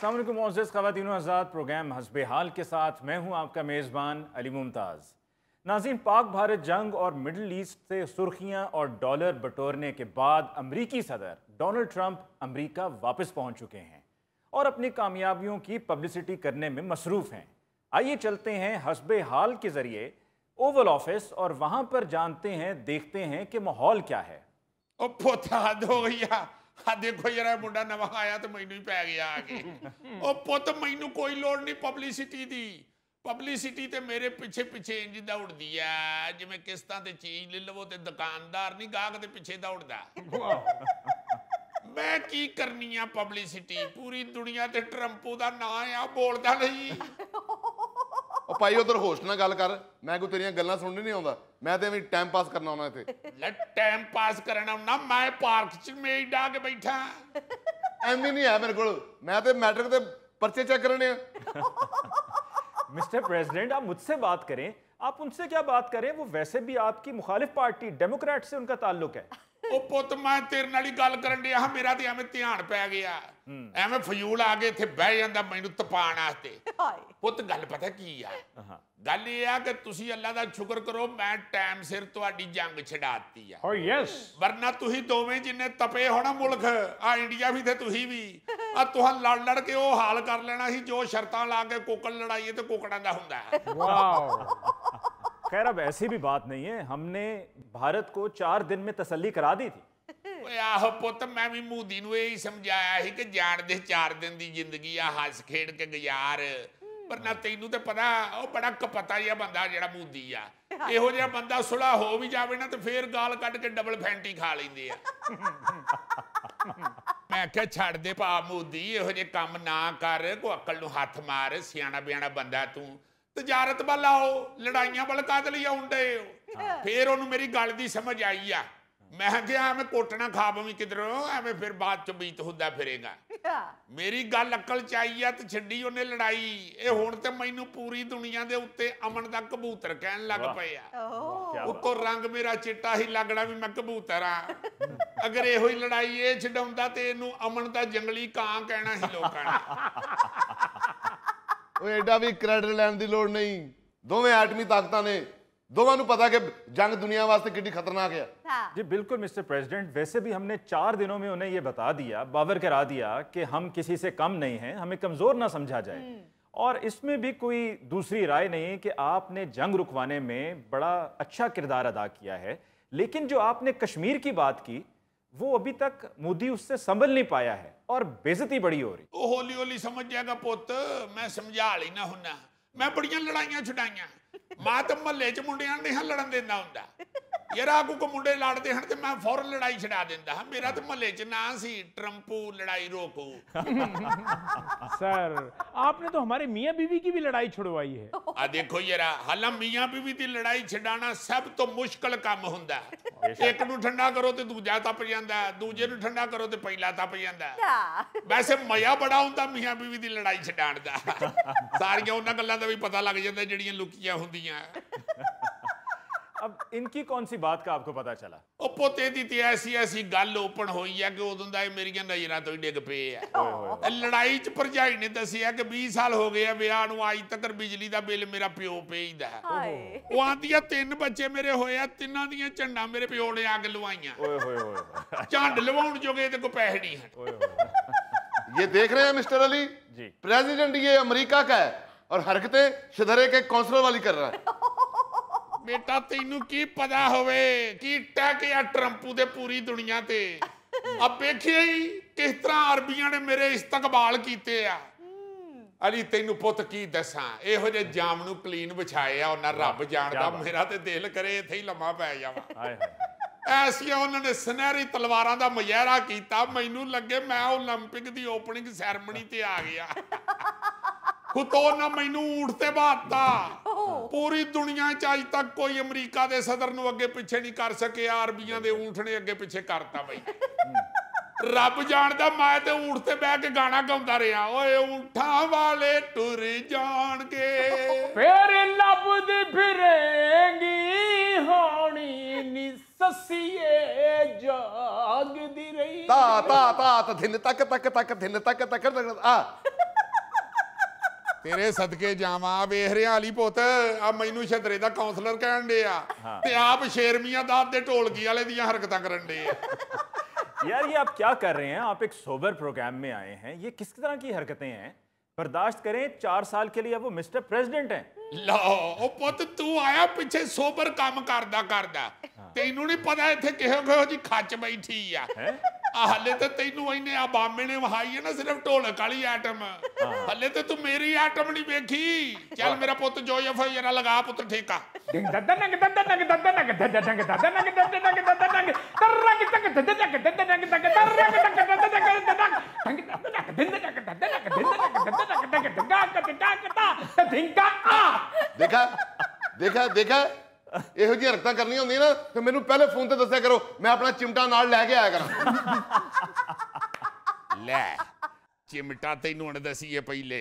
अस्सलाम वालेकुम मुअज़्ज़ज़ ख़वातीन व हज़रात, प्रोग्राम हस्बे हाल के साथ मैं हूं आपका मेज़बान अली मुमताज़। नाज़रीन, पाक भारत जंग और मिडल ईस्ट से सुर्खियां और डॉलर बटोरने के बाद अमरीकी सदर डोनाल्ड ट्रंप अमरीका वापस पहुंच चुके हैं और अपनी कामयाबियों की पब्लिसिटी करने में मसरूफ़ हैं। आइए चलते हैं हस्बे हाल के ज़रिए ओवल ऑफिस और वहां पर जानते हैं, देखते हैं कि माहौल क्या है। ओ पोता दो भैया आ देखो यार मुंडा नवा आया तो मैनू ही पै गया आके ओ पुत मैनू कोई लोड़ नहीं पब्लिसिटी दी। पब्लिसिटी ते मेरे पिछे पिछे इंज दौड़दी है जिवें किस्तां ते चीज ले लवो ते दुकानदार नहीं गाहक दे पिछे दौड़दा। मैं की करनी आ पब्लिसिटी, पूरी दुनिया ते ट्रंपो दा नां आ, बोलदा नहीं। ਉਹ ਭਾਈ ਉਧਰ ਹੋਸਟ ਨਾਲ ਗੱਲ ਕਰ, ਮੈਂ ਕੋਈ ਤੇਰੀਆਂ ਗੱਲਾਂ ਸੁਣਨੀ ਨਹੀਂ ਆਉਂਦਾ, ਮੈਂ ਤੇ ਐਵੇਂ ਟਾਈਮ ਪਾਸ ਕਰਨ ਆਉਣਾ ਇੱਥੇ। ਲੈ ਟਾਈਮ ਪਾਸ ਕਰਨਾ ਨਾ, ਮੈਂ ਪਾਰਕ 'ਚ ਮੇਜ਼ ਡਾ ਕੇ ਬੈਠਾ। ਐਵੇਂ ਨਹੀਂ ਹੈ ਮੇਰੇ ਕੋਲ, मैं तो मैट्रिक के पर्चे चेक करने। मिस्टर प्रेसिडेंट, आप मुझसे बात करें, आप उनसे क्या बात करें, वो वैसे भी आपकी मुखालिफ पार्टी डेमोक्रेट से उनका ताल्लुक है। ਉਹ ਪੁੱਤ ਮੈਂ ਤੇਰੇ ਨਾਲ ਹੀ ਗੱਲ ਕਰਨ ਡਿਆ ਹਾਂ, ਮੇਰਾ ਤੇ ਐਵੇਂ ਧਿਆਨ ਪੈ ਗਿਆ, ਐਵੇਂ ਫਜ਼ੂਲ ਆ ਕੇ ਇੱਥੇ ਬਹਿ ਜਾਂਦਾ ਮੈਨੂੰ ਤਪਾਉਣ ਵਾਸਤੇ। ਪੁੱਤ ਗੱਲ ਪਤਾ ਕੀ ਆ, ਗੱਲ ਇਹ ਆ ਕਿ ਤੁਸੀਂ ਅੱਲਾ ਦਾ ਸ਼ੁਕਰ ਕਰੋ ਮੈਂ ਟਾਈਮ ਸਿਰ ਤੁਹਾਡੀ ਜੰਗ ਛਡਾਤੀ ਆ। Oh yes। ਵਰਨਾ ਤੁਸੀਂ ਦੋਵੇਂ ਜਿੰਨੇ ਤਪੇ ਹੋਣਾ ਮੁਲਕ, ਆ ਇੰਡੀਆ ਵੀ ਤੇ ਤੁਸੀਂ ਵੀ, ਆ ਤੁਹਾਂ ਲੜ ਲੜ ਕੇ ਉਹ ਹਾਲ ਕਰ ਲੈਣਾ ਸੀ ਜੋ ਸ਼ਰਤਾਂ ਲਾ ਕੇ ਕੁੱਕੜ ਲੜਾਈਏ ਤੇ ਕੁੱਕੜਾਂ ਦਾ ਹੁੰਦਾ ਹੈ। खैर अब ऐसी भी बात नहीं है, हमने भारत को 4 दिन में तसल्ली करा दी थी। आहो पुत मैं भी मोदी नूं यही समझाया ही कि जान दे 4 दिन की जिंदगी आ, हस खेड के गुजार। पर ना तैनू तो पता वो बड़ा कपता जिहा बंदा जिहड़ा मोदी आ, इहो जिहा बंदा सुलह हो भी जावे ना तो फिर गाल कढ के डबल फैंटी खा लैंदे आ। मैं क्या छड़ दे भा मोदी, इहो जिहे काम ना कर, कोई अकल नूं हथ मार, सियाणा बियाणा बंदा तू, तजारत वाल आओ, लड़ाइयां वाल काहदे लई आउंदे हो। फिर उन्होंने मेरी गल दी समझ आई आ, मैं क्या एवं कोटना खा पवी किधरों, एवं फिर बाद च बीत होंदा फिरेगा। मेरी गल अकल च आई आ ते छड्डी उन्हें लड़ाई, ये हुण ते मैनू पूरी दुनिया दे उत्ते अमन दा कबूतर कहन लग पे आ। उत्तों रंग मेरा चिट्टा ही लगना भी मैं कबूतर हाँ। अगर इहो ही लड़ाई ये छडाउंदा ते इहनूं अमन दा जंगली कां कहना ही लोकां ने। एडा भी क्रेडिट लैन की लोड़ नहीं, दोवें एटमी ताकतां ने, दोवां नूं पता कि जंग दुनिया वास्ते कितनी खतरनाक है। जी बिल्कुल मिस्टर प्रेसिडेंट, वैसे भी हमने 4 दिनों में उन्हें ये बता दिया, बावर करा दिया कि हम किसी से कम नहीं हैं, हमें कमज़ोर ना समझा जाए। और इसमें भी कोई दूसरी राय नहीं कि आपने जंग रुकवाने में बड़ा अच्छा किरदार अदा किया है, लेकिन जो आपने कश्मीर की बात की वो अभी तक मोदी उससे संभल नहीं पाया है और बेइज्जती बड़ी हो रही। हौली हौली समझ जाएगा पुत, मैं समझा लेना हुन्ना, मैं बड़ियां लड़ाइयां छुड़ाइयां, मैं तो महल्ले च मुंडियां नहीं लड़न देना हुंदा। यार आगू को मुंडे लड़ते हैं तो मैं फौरन लड़ाई छड़ा देंदा। मेरा तो महल्ले च ना सी ट्रंपू लड़ाई रोको। सर आपने तो हमारे मियाँ बीवी की भी लड़ाई छुड़वाई है। आ देखो यार, हालां मियाँ बीवी की लड़ाई छड़ाना सब तो मुश्किल काम हुंदा। एक नूं ठंडा करो तो दूजा तप जांदा, दूजे नूं ठंडा करो तो पहला तप जांदा। वैसे मजा बड़ा हुंदा मियाँ बीवी की लड़ाई छड़ाण दा। सारियां उन्हां गल्लां दा भी पता लग जांदा जिहड़ियां लुकियां हुंदियां। अब इनकी कौन सी बात का आपको पता चला? ओ पोते दी ते ऐसी ऐसी गल ओपन होई है कि उदों दा मेरियां नज़रां तो ही डिग पे है। लड़ाई च भरजाई ने दसिया कि 20 साल हो गए विआह नूं, अज तक बिजली दा बिल मेरा प्यो भेजदा है। वो आंदी है 3 बच्चे मेरे होए आ, तिन्नां दियां झंडां मेरे प्यो ने आके लवाइयां। झंड लवाउण जोगे ते कोई पैसे नहीं है। ये देख रहे हैं मिस्टर अली जी, प्रेसिडेंट ये अमेरिका का है और हरकतें शदरे के काउंसलर वाली कर रहा है। बेटा तेनू की पता होवे की टैक या ट्रंपू दे पूरी दुनिया ते। अब देखिए ही किस तरह अरबियां ने मेरे इस्तकबाल कीते आ। अली तेनू पुत की दसां, इहो जे जाम नूं क्लीन बिछाए आ उन्हां रब जाणदा, मेरा ते दिल करे इत्थे ही लम्मा पै जावां। ऐसियां उन्होंने सुनहरी तलवारां दा मुजाहरा कीता, मैनू लगे मैं ओलंपिक दी ओपनिंग सैरेमनी ते आ गया। खुतो ना मैनू ऊंट ते बाता। पूरी दुनिया च अज तक कोई अमरीका दे सदर नूं अगे पिछे नहीं कर सके, अरबियां दे ऊंट ने अगे पिछे करता बई। रब जानदा मैं ते ऊंट ते बह के गाना गाउंदा रहा, ओए ऊंठां वाले टुर जाणगे फिर लभदी फिरेंगी होनी नी ससिए जागदी रही। ता ता ता धिन तक तक तक धिन तक तक आ ਤੇਰੇ ਸਦਕੇ ਜਾਵਾਂ ਵੇਖ ਰਿਹਾ ਅਲੀ ਪੁੱਤ ਆ ਮੈਨੂੰ ਛਤਰੇ ਦਾ ਕਾਉਂਸਲਰ ਕਹਿਣ ਦੇ ਆ ਤੇ ਆਪ ਸ਼ੇਰਮੀਆਂ ਦਾਦ ਦੇ ਢੋਲਕੀ ਵਾਲੇ ਦੀਆਂ ਹਰਕਤਾਂ ਕਰਨ ਦੇ ਆ यार ये आप क्या कर रहे हैं? आप एक सोबर प्रोग्राम में आए हैं, ये किस तरह की हरकतें हैं? बर्दाश्त करें, 4 साल के लिए वो मिस्टर प्रेसिडेंट हैं। लो ओ पुੱਤ ਤੂੰ ਆਇਆ ਪਿੱਛੇ ਸੋਬਰ ਕੰਮ ਕਰਦਾ ਤੈਨੂੰ ਨਹੀਂ ਪਤਾ ਇੱਥੇ ਕਿਹੋ ਜੀ ਖੱਚ ਬੈਠੀ ਆ ਹੱਲੇ ਤੇ ਤੈਨੂੰ ਇਹਨੇ ਆ ਬਾਮੇ ਨੇ ਵਹਾਈ ਹੈ ਨਾ ਸਿਰਫ ਢੋਲਕ ਵਾਲੀ ਆਈਟਮ ਹੱਲੇ ਤੇ ਤੂੰ ਮੇਰੀ ਆਈਟਮ ਨਹੀਂ ਵੇਖੀ ਚੱਲ ਮੇਰਾ ਪੁੱਤ ਜੋ ਜਰਾ ਲਗਾ ਪੁੱਤ ਠੇਕਾ Ding da da nang da da nang da da nang da da nang da da nang da da nang da da nang tarang tak da da nang da da nang da da tarang tak da da nang da da nang da da nang din da da da nang din da da da dinga a ਦੇਖਾ ਇਹੋ ਜਿਹੀ ਹਰਕਤਾਂ ਕਰਨੀਆਂ ਹੁੰਦੀਆਂ ਨਾ ਤੇ ਮੈਨੂੰ ਪਹਿਲੇ ਫੋਨ ਤੇ ਦੱਸਿਆ ਕਰੋ ਮੈਂ ਆਪਣਾ ਚਿਮਟਾ ਨਾਲ ਲੈ ਕੇ ਆਇਆ ਕਰਾਂ ਲੈ चिमटा तेनू हुण दसीए पहले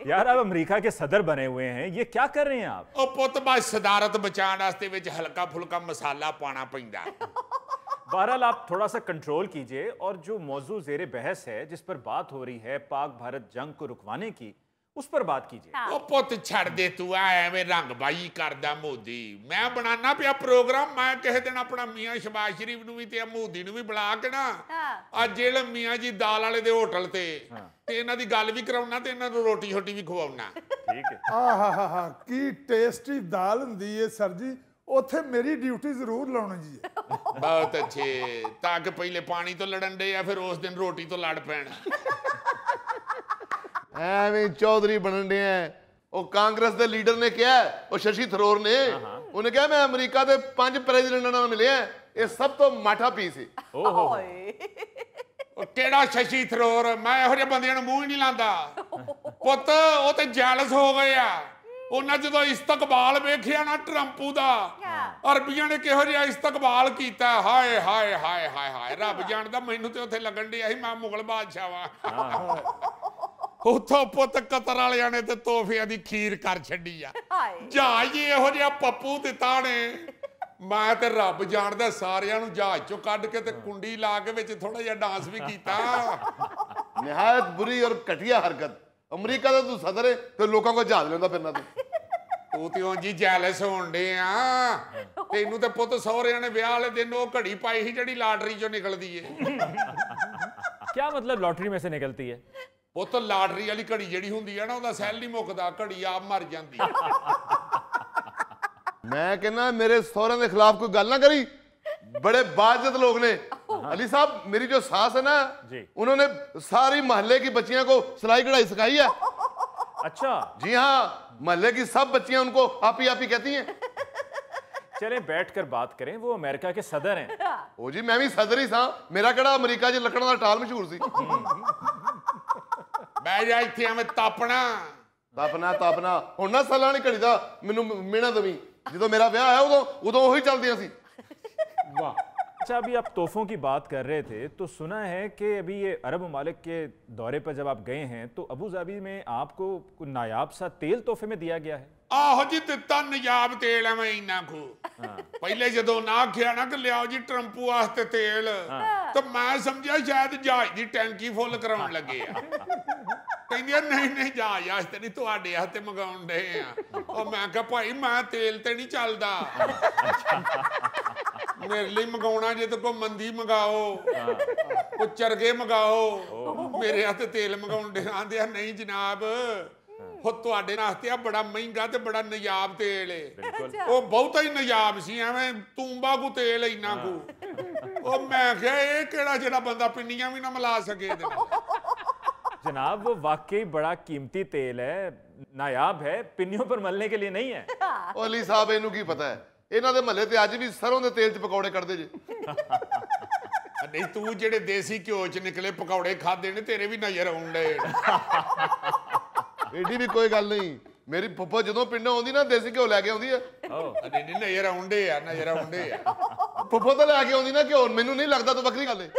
यार आप अमेरिका के सदर बने हुए हैं, ये क्या कर रहे हैं आप? ओ पुत बस सदारत बचाने वास्ते विच हल्का फुल्का मसाला पाना पैंदा बहरहाल आप थोड़ा सा कंट्रोल कीजिए और जो मौजू ज़ेरे बहस है जिस पर बात हो रही है पाक भारत जंग को रुकवाने की उस पर बात कीजिए। ओ पुत छड़ दे तू एवें रंगबाजी करदा मोदी मैं बनाना पिया प्रोग्राम मैं किसी दिन अपना मियां शहबाज शरीफ नूं भी ते मोदी नूं भी बुला के ना आ जेल मियां जी दाल वाले दे होटल ते इन्हां दी गल भी कराउना ते इन्हां नूं रोटी छोटी भी खवाउना ठीक है ਆਹਾ ਕੀ ਟੇਸਟੀ ਦਾਲ ਹੁੰਦੀ ਏ ਸਰ ਜੀ ਉੱਥੇ ਮੇਰੀ ਡਿਊਟੀ ਜ਼ਰੂਰ ਲਾਉਣੀ ਜੀ बहुत अच्छे ताकि पहले पानी तो लड़न दे या फिर उस दिन रोटी तो लड़ पैण ਐਵੇਂ ਚੌਧਰੀ ਬਣਨ ਡਿਆ ਉਹ ਕਾਂਗਰਸ ਦੇ ਲੀਡਰ ਨੇ ਕਿਹਾ ਉਹ ਸ਼ਸ਼ੀ ਥਰੂਰ ਨੇ ਉਹਨੇ ਕਿਹਾ ਮੈਂ ਅਮਰੀਕਾ ਦੇ 5 ਪ੍ਰੈਜ਼ੀਡੈਂਟਾਂ ਨਾਲ ਮਿਲਿਆ ਇਹ ਸਭ ਤੋਂ ਮਾਠਾ ਪੀਸ ਹੈ ਉਹ ਕਿਹੜਾ ਸ਼ਸ਼ੀ ਥਰੂਰ ਮੈਂ ਇਹੋ ਜਿਹੇ ਬੰਦਿਆਂ ਨੂੰ ਮੂੰਹ ਹੀ ਨਹੀਂ ਲਾਂਦਾ ਪੁੱਤ ਉਹ ਤੇ ਜੈਲਸ ਹੋ ਗਏ ਆ ਉਹਨਾਂ ਜਦੋਂ ਇਸਤਕਬਾਲ ਵੇਖਿਆ ਨਾ ਟਰੰਪੂ ਦਾ ਅਰਬੀਆਂ ਨੇ ਕਿਹੋ ਜਿਹਾ ਇਸਤਕਬਾਲ ਕੀਤਾ ਹਾਏ ਹਾਏ ਹਾਏ ਹਾਏ ਹਾਏ ਰੱਬ ਜਾਣਦਾ ਮੈਨੂੰ ਤੇ ਉੱਥੇ ਲੱਗਣ ਡਿਆ ਸੀ ਮੈਂ ਮੁਗਲ ਬਾਦਸ਼ਾਹ ਵਾਂ ਉੱਥੋਂ ਪੁੱਤ ਕਤਰ ਵਾਲਿਆਂ ਨੇ ਤੇ ਤੋਹਫਿਆਂ ਦੀ ਖੀਰ ਕਰ ਛੱਡੀ ਆ ਜਹਾਜ਼ ਹੀ ਇਹੋ ਜਿਹਾ ਪੱਪੂ ਦਿੱਤਾ ਨੇ ਮੈਂ ਤੇ ਰੱਬ ਜਾਣਦਾ ਸਾਰਿਆਂ ਨੂੰ ਜਹਾਜ਼ ਚੋਂ ਕੱਢ ਕੇ ਤੇ ਕੁੰਡੀ ਲਾ ਕੇ ਵਿੱਚ ਥੋੜਾ ਜਿਹਾ ਡਾਂਸ ਵੀ ਕੀਤਾ ਨਿਹਾਇਤ ਬੁਰੀ ਔਰ ਘਟੀਆ ਹਰਕਤ ਅਮਰੀਕਾ ਦਾ ਤੂੰ ਸਦਰ ਹੈ ਤੇ ਲੋਕਾਂ ਕੋਲ ਜਹਾਜ਼ ਲੈਂਦਾ ਫਿਰਨਾ ਤੂੰ ਤੇ ਉਂਝ ਹੀ ਜੈਲਸ ਹੋਣ ਡੇ ਆ ਤੈਨੂੰ ਤੇ ਪੁੱਤ ਸਹੁਰਿਆਂ ਨੇ ਵਿਆਹ ਵਾਲੇ ਦਿਨ ਉਹ ਘੜੀ ਪਾਈ ਸੀ ਜਿਹੜੀ ਲਾਟਰੀ ਚੋਂ ਨਿਕਲਦੀ ਏ क्या मतलब लॉटरी में से निकलती है? ਪੁੱਤ ਲਾਟਰੀ ਵਾਲੀ ਘੜੀ ਜਿਹੜੀ ਹੁੰਦੀ ਆ ਨਾ ਉਹਦਾ ਸੈੱਲ ਨਹੀਂ ਮੁੱਕਦਾ ਘੜੀ ਆਪ ਮਰ ਜਾਂਦੀ ਮੈਂ ਕਹਿੰਦਾ ਮੇਰੇ ਸਹੁਰਿਆਂ ਦੇ ਖਿਲਾਫ ਕੋਈ ਗੱਲ ਨਾ ਕਰੀ बड़े बाइज्जत लोग ने अली साहब मेरी जो सास है ना उन्होंने सारी मोहल्ले की बच्चियों को सिलाई कढ़ाई सिखाई है अच्छा जी हाँ मोहल्ले की सब बच्चियां उनको आपी आपी कहती हैं चलें बैठकर बात करें वो अमेरिका के सदर हैं ओ जी मैं भी सदर ही था मेरा केड़ा अमेरिका च लकड़ां दा टाल मशहूर सी ਬਹਿ ਜਾ ਇੱਥੇ ਐਵੇਂ ਤਾਪਣਾ तापना हुण ना सालां नहीं घड़ी दा मैनूं मिहना दवी ਜਦੋਂ मेरा ब्याह आया उदों ਉਹੀ ਚੱਲਦੀਆਂ ਸੀ वाह अच्छा अभी आप तोहफों की बात कर रहे थे तो सुना है कि अभी ये अरब ममालिक के दौरे पर जब आप गए हैं तो अबू धाबी में आपको कोई नायाब सा तेल तोहफे में दिया गया है ਆਹੋ ਜੀ ਦਿੱਤਾ ਨਜਾਬ ਤੇਲ ਐਵੇਂ ਇੰਨਾ ਕੋ ਪਹਿਲੇ ਜਦੋਂ ਨਾ ਆਖਿਆ ਨਾ ਕਿ ਲਿਆਓ ਜੀ ਟਰੰਪੂ ਵਾਸਤੇ ਤੇਲ ਤਾਂ ਮੈਂ ਸਮਝਿਆ ਸ਼ਾਇਦ ਜਹਾਜ਼ ਦੀ ਟੈਂਕੀ ਫੁੱਲ ਕਰਾਉਣ ਲੱਗੇ ਆ ਕਹਿੰਦੀਆਂ ਨਹੀਂ ਜਹਾਜ਼ ਵਾਸਤੇ ਨਹੀਂ ਤੁਹਾਡੇ ਵਾਸਤੇ ਮੰਗਾਉਣ ਡਏ ਆ ਉਹ ਮੈਂ ਕਿਹਾ ਭਾਈ ਮੈਂ ਤੇਲ ਤੇ ਨਹੀਂ ਚੱਲਦਾ ਮੇਰੇ ਲਈ ਮੰਗਾਉਣਾ ਜੇ ਤਾਂ ਕੋਈ ਮੰਦੀ ਮੰਗਾਓ ਕੋਈ ਚਰਗੇ ਮੰਗਾਓ ਮੇਰੇ ਹੱਥ ਤੇਲ ਮੰਗਾਉਣ ਦੇ ਆਂਦੇ ਆ ਨਹੀਂ ਜਨਾਬ ਉਹ ਤੁਹਾਡੇ ਵਾਸਤੇ ਆ ਬੜਾ ਮਹਿੰਗਾ ਤੇ ਬੜਾ ਨਜਾਬ ਤੇਲ ਏ ਉਹ ਬਹੁਤਾ ਹੀ ਨਜਾਬ ਸੀ ਐਵੇਂ ਤੂੰਬਾ ਕੋ ਤੇਲ ਇੰਨਾ ਕੋ ਉਹ ਮੈਂ ਕਿਹਾ ਇਹ ਕਿਹੜਾ ਜਿਹੜਾ ਬੰਦਾ ਪਿੰਨੀਆਂ ਵੀ ਨਾ ਮਿਲਾ ਸਕੇ ਇਹਦੇ जनाब वो वाकई बड़ा कीमती तेल है नायाब है पिन्नियों पर मलने के लिए नहीं है ਉਹ ਅਲੀ ਸਾਹਿਬ ਇਹਨੂੰ ਕੀ ਪਤਾ ਹੈ ਇਹਨਾਂ ਦੇ ਮਹੱਲੇ ਤੇ ਅੱਜ ਵੀ ਸਰੋਂ ਦੇ ਤੇਲ 'ਚ ਪਕੌੜੇ ਕੱਢਦੇ ਜੇ ਨਹੀਂ ਤੂੰ ਜਿਹੜੇ ਦੇਸੀ ਘਿਓ 'ਚ ਨਿਕਲੇ ਪਕੌੜੇ ਖਾਦੇ ਨੇ ਤੇਰੇ ਵੀ ਨਜ਼ਰ ਆਉਣ ਡਏ ਏਡੀ ਵੀ ਕੋਈ ਗੱਲ ਨਹੀਂ ਮੇਰੀ ਫੁੱਫਾ ਜਦੋਂ ਪਿੰਡੋਂ ਆਉਂਦੀ ਨਾ ਦੇਸੀ ਘਿਓ ਲੈ ਕੇ ਆਉਂਦੀ ਹੈ ਨਹੀਂ ਨਜ਼ਰ ਆਉਂਦੇ ਆ ਫੁੱਫਾ ਤਾਂ ਲੈ ਕੇ ਆਉਂਦੀ ਨਾ ਘਿਓ ਮੈਨੂੰ ਨਹੀਂ ਲੱਗਦਾ ਤਾਂ ਵੱਖਰੀ ਗੱਲ ਹੈ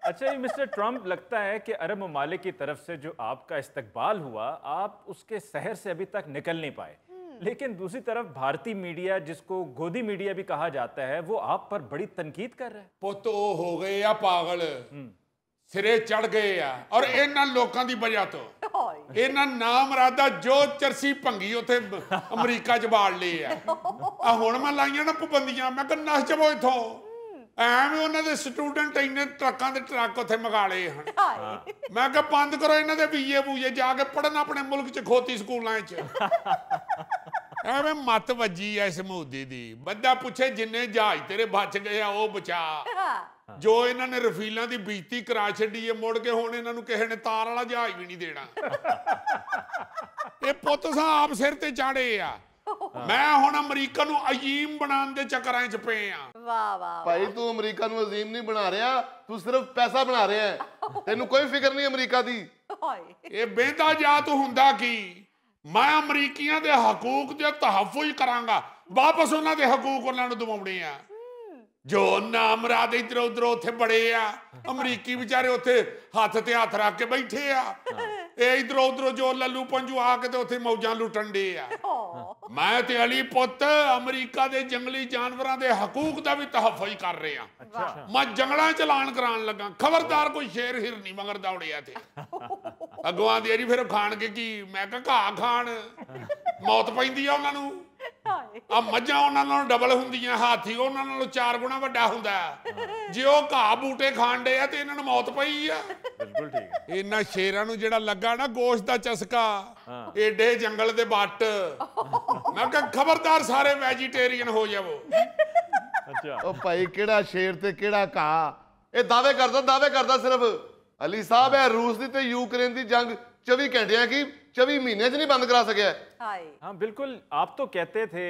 अच्छा ये मिस्टर ट्रंप लगता है कि अरब ममालिक की तरफ से जो आपका इस्तकबाल हुआ आप उसके सहर से अभी तक निकल नहीं पाए लेकिन दूसरी तरफ भारतीय मीडिया जिसको गोदी मीडिया भी कहा जाता है वो आप पर बड़ी तनकीद कर रहा है ਪੁੱਤ ਉਹ ਹੋ ਗਏ ਆ ਪਾਗਲ ਸਿਰੇ ਚੜ ਗਏ ਆ ਔਰ ਇਹਨਾਂ ਲੋਕਾਂ ਦੀ ਵਜ੍ਹਾ ਤੋਂ ਇਹਨਾਂ ਨਾਮਰਾਦਾ ਜੋ ਚਰਸੀ ਭੰਗੀ ਉੱਥੇ ਅਮਰੀਕਾ 'ਚ ਬਾੜ ਲਏ ਆ ਹੁਣ ਮੈਂ ਲਾਈਆਂ ਨਾ ਪਾਬੰਦੀਆਂ, ਮੈਂ ਕਿਹਾ ਨਸ ਜਾਵੋ ਇੱਥੋਂ। ਐਵੇਂ ਉਹਨਾਂ ਦੇ ਸਟੂਡੈਂਟ ਇੰਨੇ ਟਰੱਕਾਂ ਦੇ ਟਰੱਕ ਉੱਥੇ ਮੰਗਾ ਲਏ ਹਨ। ਮੈਂ ਕਿਹਾ ਬੰਦ ਕਰੋ ਇਹਨਾਂ ਦੇ ਵੀਏ ਬੂਏ, ਜਾ ਕੇ ਪੜਨ ਆਪਣੇ ਮੁਲਕ 'ਚ ਖੋਤੀ ਸਕੂਲਾਂ 'ਚ। ਐਵੇਂ ਮੱਤ ਵੱਜੀ ਐ ਇਸ ਮੋਦੀ ਦੀ। ਬੰਦਾ ਪੁੱਛੇ ਜਿੰਨੇ ਜਹਾਜ਼ ਤੇਰੇ ਬਚ ਗਏ ਆ ਉਹ ਬਚਾ, ਜੋ ਇਹਨਾਂ ਨੇ ਰਫੀਲਾਂ ਦੀ ਬੇਇੱਜ਼ਤੀ ਕਰਾ ਛੱਡੀ ਏ ਮੁੜ ਕੇ ਹੁਣ ਇਹਨਾਂ ਨੂੰ ਕਿਸੇ ਨੇ ਤਾਰ ਵਾਲਾ ਜਹਾਜ਼ ਵੀ ਨਹੀਂ ਦੇਣਾ। ਇਹ ਪੁੱਤ ਸਾਂ ਆਪ ਸਿਰ ਤੇ ਚਾੜੇ ਆ। ਮੈਂ ਹੁਣ ਅਮਰੀਕਾ ਨੂੰ ਅਜ਼ੀਮ ਬਣਾਉਣ ਦੇ ਚੱਕਰਾਂ 'ਚ ਪਏ ਆ। ਵਾਹ ਵਾਹ ਭਾਈ ਤੂੰ ਅਮਰੀਕਾ ਨੂੰ ਅਜ਼ੀਮ ਨਹੀਂ ਬਣਾ ਰਿਹਾ, ਤੂੰ ਸਿਰਫ ਪੈਸਾ ਬਣਾ ਰਿਹਾ ਹੈ। ਤੈਨੂੰ ਕੋਈ ਫਿਕਰ ਨਹੀਂ ਅਮਰੀਕਾ ਦੀ। ਇਹ ਬੇਦਾ ਜਾ ਤੂੰ ਹੁੰਦਾ ਕੀ? ਮੈਂ ਅਮਰੀਕੀਆਂ ਦੇ ਹਕੂਕ ਦੇ ਤਹਫੁਜ਼ ਕਰਾਂਗਾ, ਵਾਪਸ ਉਹਨਾਂ ਦੇ ਹਕੂਕ ਉਹਨਾਂ ਨੂੰ ਦਿਵਾਉਣੇ ਆ। ਜੋ ਨਾਮਰਾਦ ਇੱਧਰ ਉੱਧਰ ਉੱਥੇ ਬੜੇ ਆ ਅਮਰੀਕੀ ਵਿਚਾਰੇ, ਉੱਥੇ ਹੱਥ ਤੇ ਹੱਥ ਰੱਖ ਕੇ ਬੈਠੇ ਆ। ਇਹ ਇੱਧਰੋਂ ਉੱਧਰੋਂ ਜੋ ਲੱਲੂ ਪੰਜੂ ਆ ਕੇ ਤੇ ਉੱਥੇ ਮੌਜਾਂ ਲੁੱਟਣ ਡੇ ਆ। ਮੈਂ ਤੇ ਅਲੀ ਪੁੱਤ ਅਮਰੀਕਾ ਦੇ ਜੰਗਲੀ ਜਾਨਵਰਾਂ ਦੇ ਹਕੂਕ ਦਾ ਵੀ ਤਹਫੁਜ਼ ਕਰ ਰਹੇ ਆ। ਮੈਂ ਜੰਗਲਾਂ ਚ ਐਲਾਨ ਕਰਾਉਣ ਲੱਗਾ, ਖਬਰਦਾਰ ਕੋਈ ਸ਼ੇਰ ਹਿਰਨੀ ਮਗਰ ਦੌੜਿਆ ਤੇ ਅਗਵਾਂ ਦੀ ਜੀ ਫਿਰ ਖਾਣਗੇ ਕੀ? ਮੈਂ ਕਿਹਾ ਘਾਹ ਖਾਣ, ਮੌਤ ਪੈਂਦੀ ਆ ਉਹਨਾਂ ਨੂੰ। ਆ ਮੱਝਾਂ ਉਹਨਾਂ ਨਾਲੋਂ ਡਬਲ ਹੁੰਦੀਆਂ, ਹਾਥੀ ਉਹਨਾਂ ਨਾਲੋਂ 4 ਗੁਣਾ ਵੱਡਾ ਹੁੰਦਾ। ਜੇ ਉਹ ਘਾਹ ਬੂਟੇ ਖਾਣ ਡੇ ਆ ਤੇ ਇਹਨਾਂ ਨੂੰ ਮੌਤ ਪਈ ਆ। ਬਿਲਕੁਲ ਠੀਕ ਹੈ। ਇਹਨਾਂ ਸ਼ੇਰਾਂ ਨੂੰ ਜਿਹੜਾ ਲੱਗਾ ਨਾ ਗੋਸ਼ਤ ਦਾ ਚਸਕਾ, ਏਡੇ ਜੰਗਲ ਦੇ ਬੱਟ, ਮੈਂ ਕਿਹਾ ਖਬਰਦਾਰ ਸਾਰੇ ਵੈਜੀਟੇਰੀਅਨ ਹੋ ਜਾਵੋ। ਅੱਛਾ ਉਹ ਭਾਈ ਕਿਹੜਾ ਸ਼ੇਰ ਤੇ ਕਿਹੜਾ ਘਾਹ? ਇਹ ਦਾਅਵੇ ਕਰਦਾ ਸਿਰਫ। ਅਲੀ ਸਾਹਿਬ ਹੈ ਰੂਸ ਦੀ ਤੇ यूक्रेन ਦੀ ਜੰग 24 घंटिया की 24 महीने च नहीं बंद करा सके। हाँ बिल्कुल, आप तो कहते थे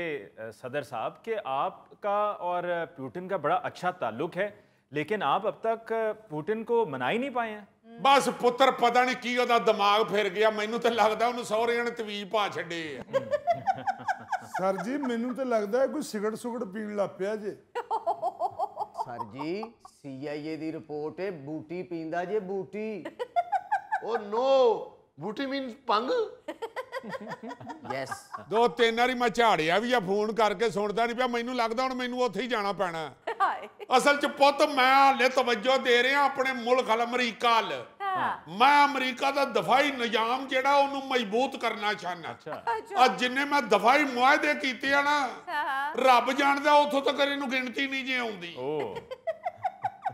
सदर साहब कि आपका और पुतिन का बड़ा अच्छा ताल्लुक है, लेकिन आप अब तक पुतिन को मना ही नहीं पाए हैं। बस पुत्र पता नहीं की ਉਹਦਾ ਦਿਮਾਗ ਫਿਰ ਗਿਆ, ਮੈਨੂੰ ਤਾਂ ਲੱਗਦਾ ਉਹਨੂੰ ਸਹੁਰਿਆਂ ਨੇ ਤਵੀਜ ਪਾ ਛੱਡੇ ਆ। ਸਰ ਜੀ ਮੈਨੂੰ ਤਾਂ ਲੱਗਦਾ ਹੈ ਕੋਈ ਸਿਗਰਟ ਸੁਗੜ ਪੀਣ ਲੱਗ ਪਿਆ ਜੇ। ਸਰ ਜੀ CIA ਦੀ ਰਿਪੋਰਟ ਹੈ ਬੂਟੀ ਪੀਂਦਾ ਜੇ ਬੂਟੀ। ओ नो, बूटी मीन्स पंग। ਯੈਸ 2-3 ਵਾਰੀ ਮੈਂ ਝਾੜਿਆ ਵੀ ਆ, ਫੋਨ ਕਰਕੇ ਸੁਣਦਾ ਨਹੀਂ ਪਿਆ। ਮੈਨੂੰ ਲੱਗਦਾ ਹੁਣ ਮੈਨੂੰ ਉੱਥੇ ਹੀ ਜਾਣਾ ਪੈਣਾ। ਅਸਲ 'ਚ ਪੁੱਤ ਮੈਂ ਹਾਲੇ ਤਵੱਜੋ ਦੇ ਰਿਹਾ ਆਪਣੇ ਮੁਲਕ ਅਮਰੀਕਾ ਵੱਲ। ਮੈਂ ਅਮਰੀਕਾ ਦਾ ਦਫਾਈ ਨਿਜ਼ਾਮ ਜਿਹੜਾ ਉਹਨੂੰ ਮਜ਼ਬੂਤ ਕਰਨਾ ਚਾਹੁੰਦਾ। ਅੱਜ ਜਿੰਨੇ ਮੈਂ ਦਫਾਈ ਮੁਆਹਦੇ ਕੀਤੇ ਆ ਨਾ, ਰੱਬ ਜਾਣਦਾ ਉੱਥੋਂ ਤੱਕ ਇਹਨੂੰ ਗਿਣਤੀ ਨਹੀਂ ਜੇ ਆਉਂਦੀ।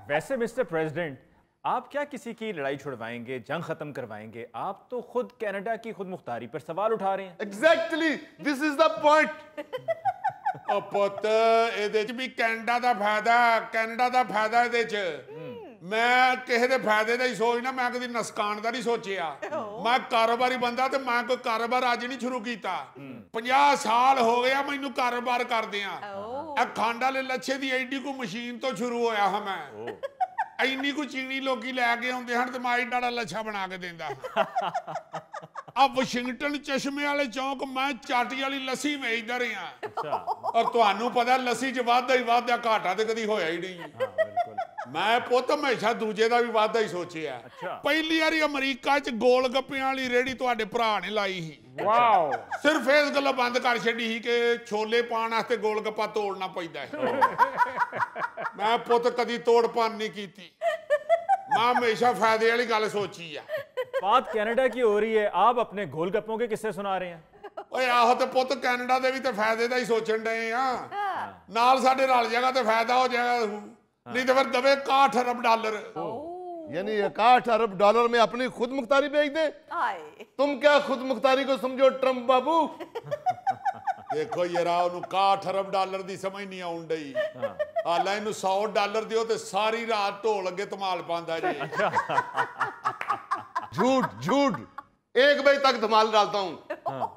वैसे मिस्टर प्रेसिडेंट, आप क्या किसी की लड़ाई छुड़वाएंगे, जंग खत्म करवाएंगे? आप तो खुद कनाडा की खुद मुख्तारी पर सवाल उठा रहे हैं। Exactly, this is the point। ਉਹ ਪੁੱਤ ਇਹਦੇ 'ਚ ਵੀ ਕੈਨੇਡਾ ਦਾ ਫਾਇਦਾ ਇਹਦੇ 'ਚ। ਮੈਂ ਕਿਸੇ ਦੇ ਫਾਇਦੇ ਦਾ ਹੀ ਸੋਚਣਾ, ਮੈਂ ਕਦੀ ਨੁਕਸਾਨ ਦਾ ਨਹੀਂ ਸੋਚਿਆ। ਮੈਂ ਕਾਰੋਬਾਰੀ ਬੰਦਾ ਤੇ ਮੈਂ ਕੋਈ ਕਾਰੋਬਾਰ ਅੱਜ ਨਹੀਂ ਸ਼ੁਰੂ ਕੀਤਾ। 50 ਸਾਲ ਹੋ ਗਿਆ ਮੈਨੂੰ ਕਾਰੋਬਾਰ ਕਰਦਿਆਂ। ਇਹ ਖੰਡ ਵਾਲੇ ਲੱਛੇ ਦੀ ਐਡੀ ਕੋ ਮਸ਼ੀਨ ਤੋਂ ਸ਼ੁਰੂ ਹੋਇਆ ਹਾਂ ਮੈਂ। ਇੰਨੀ ਕੋ ਚੀਨੀ ਲੋਕੀ ਲੈ ਕੇ ਆਉਂਦੇ ਹਨ ਤੇ ਮੈਂ ਐਡਾ ਲੱਛਾ ਬਣਾ ਕੇ ਦਿੰਦਾ। ਆ ਵਾਸ਼ਿੰਗਟਨ ਚਸ਼ਮੇ ਵਾਲੇ ਚੌਂਕ ਮੈਂ ਚਾਟੀ ਵਾਲੀ ਲੱਸੀ ਵੇਚਦਾ ਰਿਹਾ। ਔਰ ਤੁਹਾਨੂੰ ਪਤਾ ਲੱਸੀ 'ਚ ਵਾਧਾ ਹੀ ਵਾਧਾ, ਘਾਟਾ ਤੇ ਕਦੀ ਹੋਇਆ ਹੀ ਨਹੀਂ। ਮੈਂ ਪੁੱਤ ਹਮੇਸ਼ਾ ਦੂਜੇ ਦਾ ਵੀ ਵਾਧਾ ਹੀ ਸੋਚਿਆ। ਪਹਿਲੀ ਵਾਰੀ ਅਮਰੀਕਾ 'ਚ ਗੋਲ ਗੱਪਿਆਂ ਵਾਲੀ ਰੇਹੜੀ ਤੁਹਾਡੇ ਭਰਾ ਨੇ ਲਾਈ ਸੀ। ਵਾਓ, ਸਿਰਫ ਇਸ ਗੱਲੋਂ ਬੰਦ ਕਰ ਛੱਡੀ ਸੀ ਕਿ ਛੋਲੇ ਪਾਉਣ ਵਾਸਤੇ ਗੋਲ ਗੱਪਾ ਤੋੜਨਾ ਪੈਂਦਾ ਹੈ। ਮੈਂ ਪੁੱਤ ਕਦੀ ਤੋੜ ਪਾਣ ਨਹੀਂ ਕੀਤੀ। ਮੈਂ ਹਮੇਸ਼ਾ ਫਾਇਦੇ ਵਾਲੀ ਗੱਲ ਸੋਚੀ ਆ। बात कनाडा की हो रही है, आप अपने गोलगप्पों के किस्से सुना रहे हैं। ਓਏ ਆਹੋ ਤੇ ਪੁੱਤ ਕੈਨੇਡਾ ਦੇ ਵੀ ਤੇ ਫਾਇਦੇ ਦਾ ਹੀ ਸੋਚਣ ਡਏ ਆ। ਨਾਲ ਸਾਡੇ ਰਲ ਜਾਏਗਾ ਤੇ ਫਾਇਦਾ ਹੋ ਜਾਏਗਾ, ਨਹੀਂ ਤੇ ਫਿਰ ਦਵੇ 61 ਅਰਬ ਡਾਲਰ। यानी 61 अरब डॉलर में अपनी खुद मुख्तारी बेच दे। तुम क्या खुद मुख्तारी को समझो ट्रम्प बाबू? ਦੇਖੋ ਯਾਰਾ ਉਹਨੂੰ 61 ਅਰਬ ਡਾਲਰ ਦੀ ਸਮਝ ਨਹੀਂ ਆਉਣ ਡਈ। ਹਾਲਾਂ ਇਹਨੂੰ 100 ਡਾਲਰ ਦਿਓ ਤੇ ਸਾਰੀ ਰਾਤ ਢੋਲ ਅੱਗੇ ਧਮਾਲ ਪਾਉਂਦਾ ਜੀ। झूठ 1 बजे तक धमाल डालता हूँ।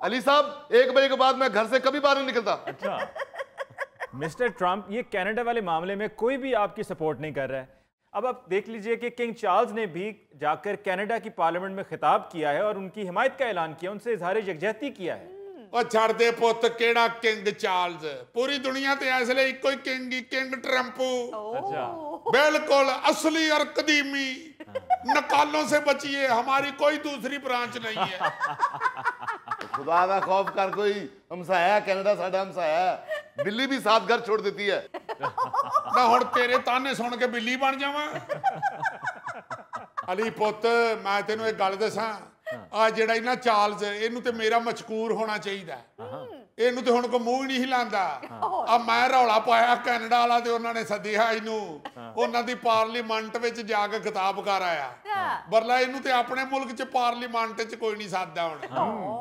अली साहब 1 बजे के बाद मैं घर से कभी बाहर नहीं निकलता। अच्छा मिस्टर ट्रंप, ये कनाडा वाले मामले में कोई भी आपकी सपोर्ट नहीं कर रहा है। अब आप देख लीजिए कि किंग चार्ल्स ने भी जाकर कनाडा की पार्लियामेंट में खिताब किया है और उनकी हिमायत का ऐलान किया, उनसे इजहार यकजहती किया है। ਉਹ ਛੱਡ ਦੇ ਪੁੱਤ, ਕਿਹੜਾ ਕਿੰਗ ਚਾਰਲਸ? ਪੂਰੀ ਦੁਨੀਆ ਤੇ ਇਸ ਲਈ ਇੱਕੋ ਹੀ ਕਿੰਗ ਹੀ, ਕਿੰਗ ट्रंप। अच्छा बिल्कुल असली और कदीमी। नकालों से बचिए, हमारी कोई दूसरी ब्रांच नहीं है। खुदा का खौफ कर, कोई हमसाया कनाडा साडा हमसाया है। बिल्ली भी साथ घर छोड़ देती है। ना हुण तेरे ताने सुन के बिल्ली बन जावां। ਅਲੀ ਪੁੱਤ ਮੈਂ ਤੈਨੂੰ ਇੱਕ ਗੱਲ ਦੱਸਾਂ ਆ ਜਿਹੜਾ ਇਹਨਾਂ ਚਾਰਲਸ ਇਹਨੂੰ ਤੇ ਮੇਰਾ ਮਸ਼ਕੂਰ ਹੋਣਾ ਚਾਹੀਦਾ ਇਹਨੂੰ ਤੇ ਹੁਣ ਕੋ ਮੂੰਹ ਹੀ ਨਹੀਂ ਹਿਲਾਉਂਦਾ ਆ ਮੈਂ ਰੌਲਾ ਪਾਇਆ ਕੈਨੇਡਾ ਵਾਲਾ ਤੇ ਉਹਨਾਂ ਨੇ ਸੱਦਿਆ ਇਹਨੂੰ ਉਹਨਾਂ ਦੀ ਪਾਰਲੀਮੈਂਟ ਵਿੱਚ ਜਾ ਕੇ ਖਿਤਾਬ ਕਰ ਆਇਆ ਬਰਲਾ ਇਹਨੂੰ ਤੇ ਆਪਣੇ ਮੁਲਕ 'ਚ ਪਾਰਲੀਮੈਂਟ 'ਚ ਕੋਈ ਨਹੀਂ ਸੱਦਦਾ ਹੁਣ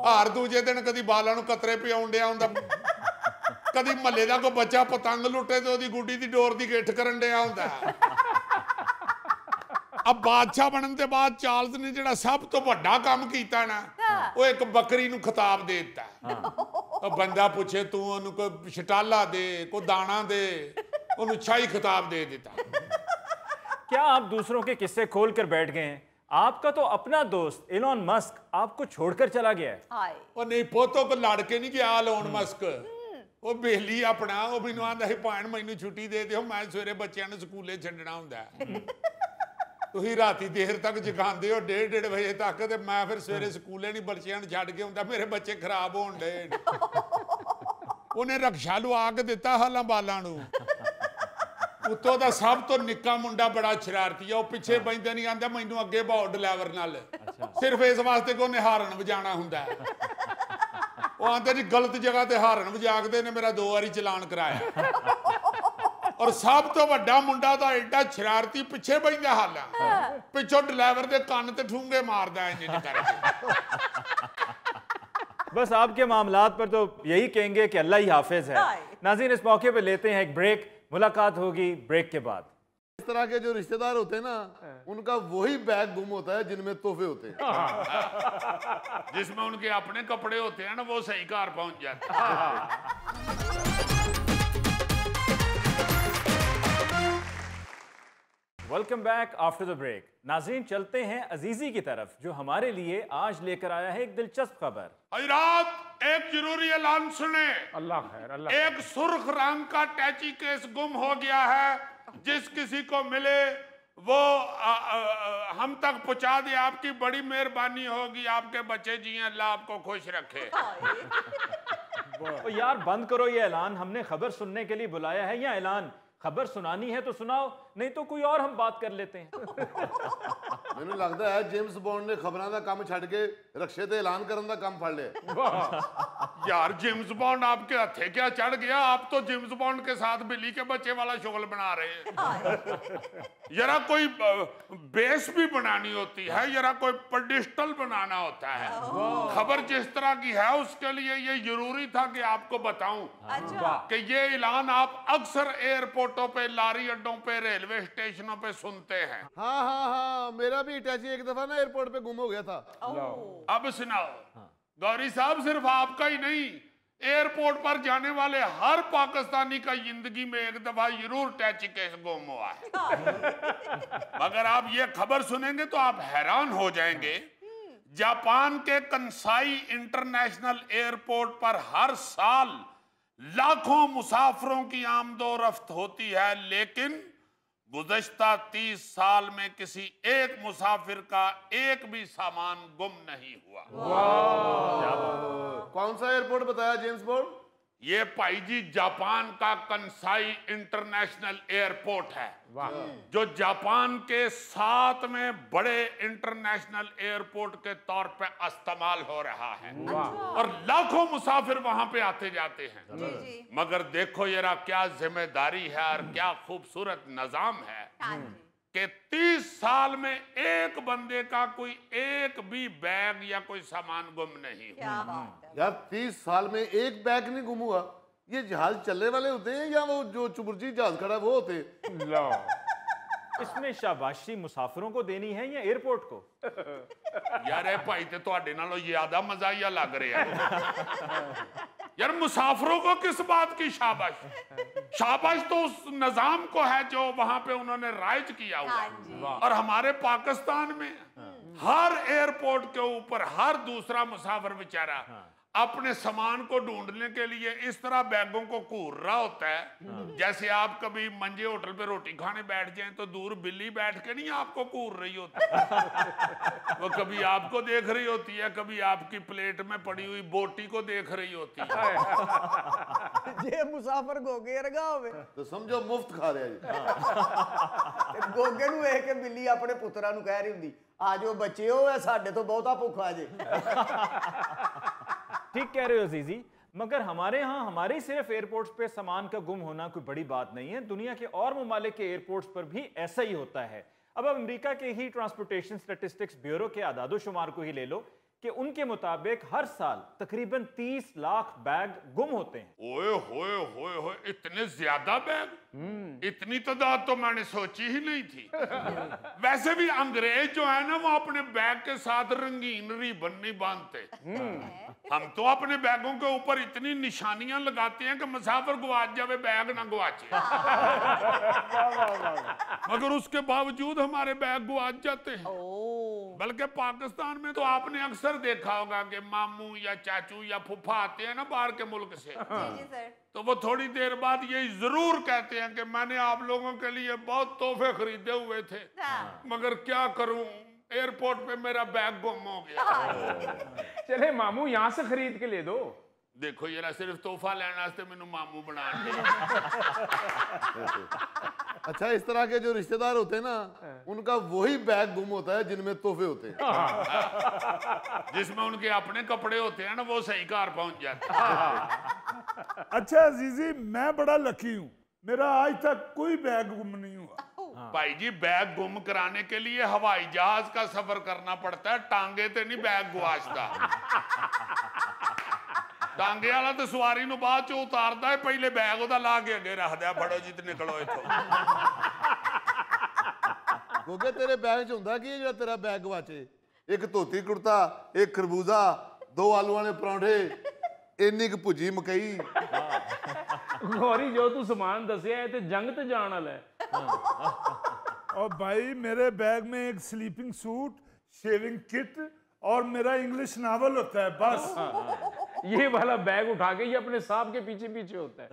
ਹਰ ਦੂਜੇ ਦਿਨ ਕਦੀ ਬਾਲਾਂ ਨੂੰ ਕਤਰੇ ਪਿਆਉਣ ਡਿਆ ਹੁੰਦਾ ਕਦੀ ਮਹੱਲੇ ਦਾ ਕੋਈ ਬੱਚਾ ਪਤੰਗ ਲੁੱਟੇ ਤੇ ਉਹਦੀ ਗੁੱਡੀ ਦੀ ਡੋਰ ਦੀ ਗਿੱਠ ਕਰਨ ਡਿਆ ਹੁੰਦਾ अब बादशाह बनने के बाद चार्ल्स ने जिहड़ा सब तो वड्डा काम कीता ना वो एक बकरी नूं खिताब दे दिता बंदा पूछे तू उन्होंने कोई छटाला दे कोई दाना दे उन्होंने शाही खिताब दे दिता क्या आप दूसरों के किस्से खोल कर बैठ गए हैं? आपका तो अपना दोस्त एलोन मस्क आपको छोड़कर चला गया है। वो नहीं पोतों को लड़ के नहीं गया एलोन मस्क वो बेली अपना वो मैनूं आंदा सी भैण मैनूं छुट्टी दे दिओ मैं सवेरे बच्चों नूं स्कूले छड्डना हुंदा ਤੁਸੀਂ ਰਾਤੀ ਦੇਰ ਤੱਕ ਜਗਾਉਂਦੇ ਹੋ 1:30 ਵਜੇ ਤੱਕ ਤੇ ਮੈਂ ਫਿਰ ਸਵੇਰੇ ਸਕੂਲੇ ਨਹੀਂ ਬੱਚਿਆਂ ਨੂੰ ਛੱਡ ਕੇ ਹੁੰਦਾ ਮੇਰੇ ਬੱਚੇ ਖਰਾਬ ਹੋਣ ਡੇ ਉਹਨੇ ਰਕਸ਼ਾ ਲਵਾ ਕੇ ਦਿੱਤਾ ਹਾਲਾਂ ਬਾਲਾਂ ਨੂੰ ਉੱਤੋਂ ਦਾ ਸਭ ਤੋਂ ਨਿੱਕਾ ਮੁੰਡਾ ਬੜਾ ਸ਼ਰਾਰਤੀ ਆ ਉਹ ਪਿੱਛੇ ਬੈਂਦਾ ਨਹੀਂ ਆਂਦਾ ਮੈਨੂੰ ਅੱਗੇ ਬਾਉ ਡਰਾਈਵਰ ਨਾਲ ਸਿਰਫ ਇਸ ਵਾਸਤੇ ਕਿ ਉਹਨੇ ਹਾਰਨ ਵਜਾਣਾ ਹੁੰਦਾ ਉਹ ਆਂਦੇ ਜੀ ਗਲਤ ਜਗ੍ਹਾ ਤੇ ਹਾਰਨ ਵਜਾਗਦੇ ਨੇ ਮੇਰਾ 2 ਵਾਰੀ ਚਲਾਨ ਕਰਾਇਆ और सब तो वड्डा मुंडा तो एडा शरारती पिछे बहिंदा हालां पिछों ड्राइवर दे कान ते ठूंगे मारदा इंज करके बस आपके मामलात पर तो यही कहेंगे कि अल्लाह ही हाफिज है। नाज़रीन इस मौके पे लेते हैं एक ब्रेक, मुलाकात होगी ब्रेक के बाद। इस तरह के जो रिश्तेदार होते हैं ना उनका वही बैग गुम होता है जिनमें तोहफे होते हैं जिसमें उनके अपने कपड़े होते हैं ना वो सही घर पहुंच जाते हैं। Welcome back after the break. नाज़रीन चलते हैं अजीजी की तरफ जो हमारे लिए आज लेकर आया है एक दिलचस्प खबर। हजरात एक जरूरी ऐलान सुने। अल्लाह खैर अल्लाह एक सुर्ख रंग का टैची केस गुम हो गया है जिस किसी को मिले वो हम तक पहुंचा दे आपकी बड़ी मेहरबानी होगी आपके बच्चे जी अल्लाह आपको खुश रखे। तो यार बंद करो ये ऐलान, हमने खबर सुनने के लिए बुलाया है या ऐलान खबर सुनानी है तो सुनाओ नहीं तो कोई और हम बात कर लेते हैं। ਮੈਨੂੰ ਲੱਗਦਾ ਹੈ ਜੇਮਸ ਬੌਂਡ ਨੇ ਖਬਰਾਂ ਦਾ ਕੰਮ ਛੱਡ ਕੇ ਰਕਸ਼ੇ ਤੇ ਐਲਾਨ ਕਰਨ ਦਾ ਕੰਮ ਫੜ ਲਿਆ। यार जेम्स बॉन्ड आपके हथे क्या चढ़ गया आप तो जेम्स बॉन्ड के साथ बिल्ली के बच्चे वाला शुगल बना रहे हैं। जरा कोई बेस भी बनानी होती है जरा कोई पेडिस्टल बनाना होता है। खबर जिस तरह की है उसके लिए ये जरूरी था कि आपको बताऊं कि ये ऐलान आप अक्सर एयरपोर्टों पे लारी अड्डों पे रेलवे स्टेशनों पे सुनते हैं। हाँ हाँ हाँ मेरा भी टैची एक दफा ना एयरपोर्ट पे गुम हो गया था। अब सुनाओ गौरी साहब सिर्फ आपका ही नहीं एयरपोर्ट पर जाने वाले हर पाकिस्तानी का जिंदगी में एक दफा जरूर टैची केस गुम हुआ है। मगर आप ये खबर सुनेंगे तो आप हैरान हो जाएंगे। जापान के कंसाई इंटरनेशनल एयरपोर्ट पर हर साल लाखों मुसाफिरों की आमदोरफ्त होती है लेकिन गुज़श्ता 30 साल में किसी एक मुसाफिर का एक भी सामान गुम नहीं हुआ। कौन सा एयरपोर्ट बताया जेम्स बॉन्ड? ये भाई जी जापान का कंसाई इंटरनेशनल एयरपोर्ट है जो जापान के 7वें बड़े इंटरनेशनल एयरपोर्ट के तौर पे इस्तेमाल हो रहा है और लाखों मुसाफिर वहां पे आते जाते हैं। मगर देखो जरा क्या जिम्मेदारी है और क्या खूबसूरत निजाम है कि 30 साल में एक बंदे का कोई एक भी बैग या कोई सामान गुम नहीं हुआ। यार 30 साल में एक बैग नहीं गुम हुआ। ये जहाज चलने वाले होते हैं या वो जो चुबुर्जी जहाज खड़ा है वो होते हैं? इसमें शाबाशी मुसाफिरों को देनी है या एयरपोर्ट को? यार ए भाई ते तुहाडे नालों ज्यादा मजाहिया लग रहा है। यार मुसाफिरों को किस बात की शाबाश? शाबाश तो उस निजाम को है जो वहां पे उन्होंने राइज किया हुआ। और हमारे पाकिस्तान में हर एयरपोर्ट के ऊपर हर दूसरा मुसाफिर बेचारा अपने सामान को ढूंढने के लिए इस तरह बैगों को घूर रहा होता है जैसे आप कभी मंजे होटल पे रोटी खाने बैठ जाएं तो दूर बिल्ली बैठ के नहीं आपको घूर रही होती। वो कभी आपको देख रही होती है कभी आपकी प्लेट में पड़ी हुई बोटी को देख रही होती है। ਜੇ ਮੁਸਾਫਰ ਗੋਗੇ ਵਰਗਾ ਹੋਵੇ तो समझो मुफ्त खा रहा जी। ਤੇ ਗੋਗੇ ਨੂੰ ਵੇਖ ਕੇ ਬਿੱਲੀ ਆਪਣੇ ਪੁੱਤਰਾਂ ਨੂੰ ਕਹਿ ਰਹੀ ਹੁੰਦੀ ਆ ਜਾਓ ਬੱਚਿਓ ਇਹ ਸਾਡੇ ਤੋਂ ਬਹੁਤਾ ਭੁੱਖਾ ਜੇ। ठीक कह रहे हो अजीजी, मगर हमारे यहाँ हमारे सिर्फ एयरपोर्ट्स पे सामान का गुम होना कोई बड़ी बात नहीं है। दुनिया के और ममालिक के एयरपोर्ट्स पर भी ऐसा ही होता है। अब अमेरिका के ही ट्रांसपोर्टेशन स्टैटिस्टिक्स ब्यूरो के आदादोशुमार को ही ले लो कि उनके मुताबिक हर साल तकरीबन 30 लाख बैग गुम होते हैं। ओए होए होए होए, इतने ज्यादा बैग? इतनी तादाद तो मैंने सोची ही नहीं थी। वैसे भी अंग्रेज जो है ना, वो अपने बैग के साथ रंगीन रिबन नहीं बांधते। हम तो अपने बैगों के ऊपर इतनी निशानियां लगाते हैं कि मुसाफिर गवाच जावे बैग ना गवाचे। मगर उसके बावजूद हमारे बैग गवाच जाते हैं। बल्कि पाकिस्तान में तो आपने अक्सर देखा होगा कि मामू या चाचू या फूफा आते हैं ना बाहर के मुल्क से, जी सर। तो वो थोड़ी देर बाद ये जरूर कहते हैं कि मैंने आप लोगों के लिए बहुत तोहफे खरीदे हुए थे, मगर क्या करूं, एयरपोर्ट पे मेरा बैग गुम हो गया। चले मामू यहाँ से खरीद के ले दो। देखो ये ना सिर्फ तोहफा लेने वास्ते मैनू मामू बना दिया। अच्छा, इस तरह के जो रिश्तेदार होते हैं ना, उनका वही बैग गुम होता है जिनमें तोहफे होते हैं। जिसमें उनके अपने कपड़े होते हैं ना, वो सही कार पहुंच जाते हैं। अच्छा अजीजी, मैं बड़ा लकी हूँ, मेरा आज तक कोई बैग गुम नहीं हुआ। भाई जी, बैग गुम कराने के लिए हवाई जहाज का सफर करना पड़ता है, टांगे ते नहीं बैग गुआचता। टांगे वाला तो सवारी नु बाद चो उतारता है, पहले बैग ओदा ला के अगे रख दिया, फड़ो जी ते निकलो इथों। क्योंकि तेरे बैग च हुंदा की जो तेरा बैग गवाचे? एक धोती कुर्ता, एक खरबूजा, 2 आलू वाले परांठे, इन्नी क भुजी मकई। गौरी जो तू सामान दसिया है ते जंग ते जान वाला है। और भाई मेरे बैग में एक स्लीपिंग सूट, शेविंग किट और मेरा इंग्लिश नावल होता है, बस। ये वाला बैग उठा के ये अपने सांप के पीछे पीछे होता है।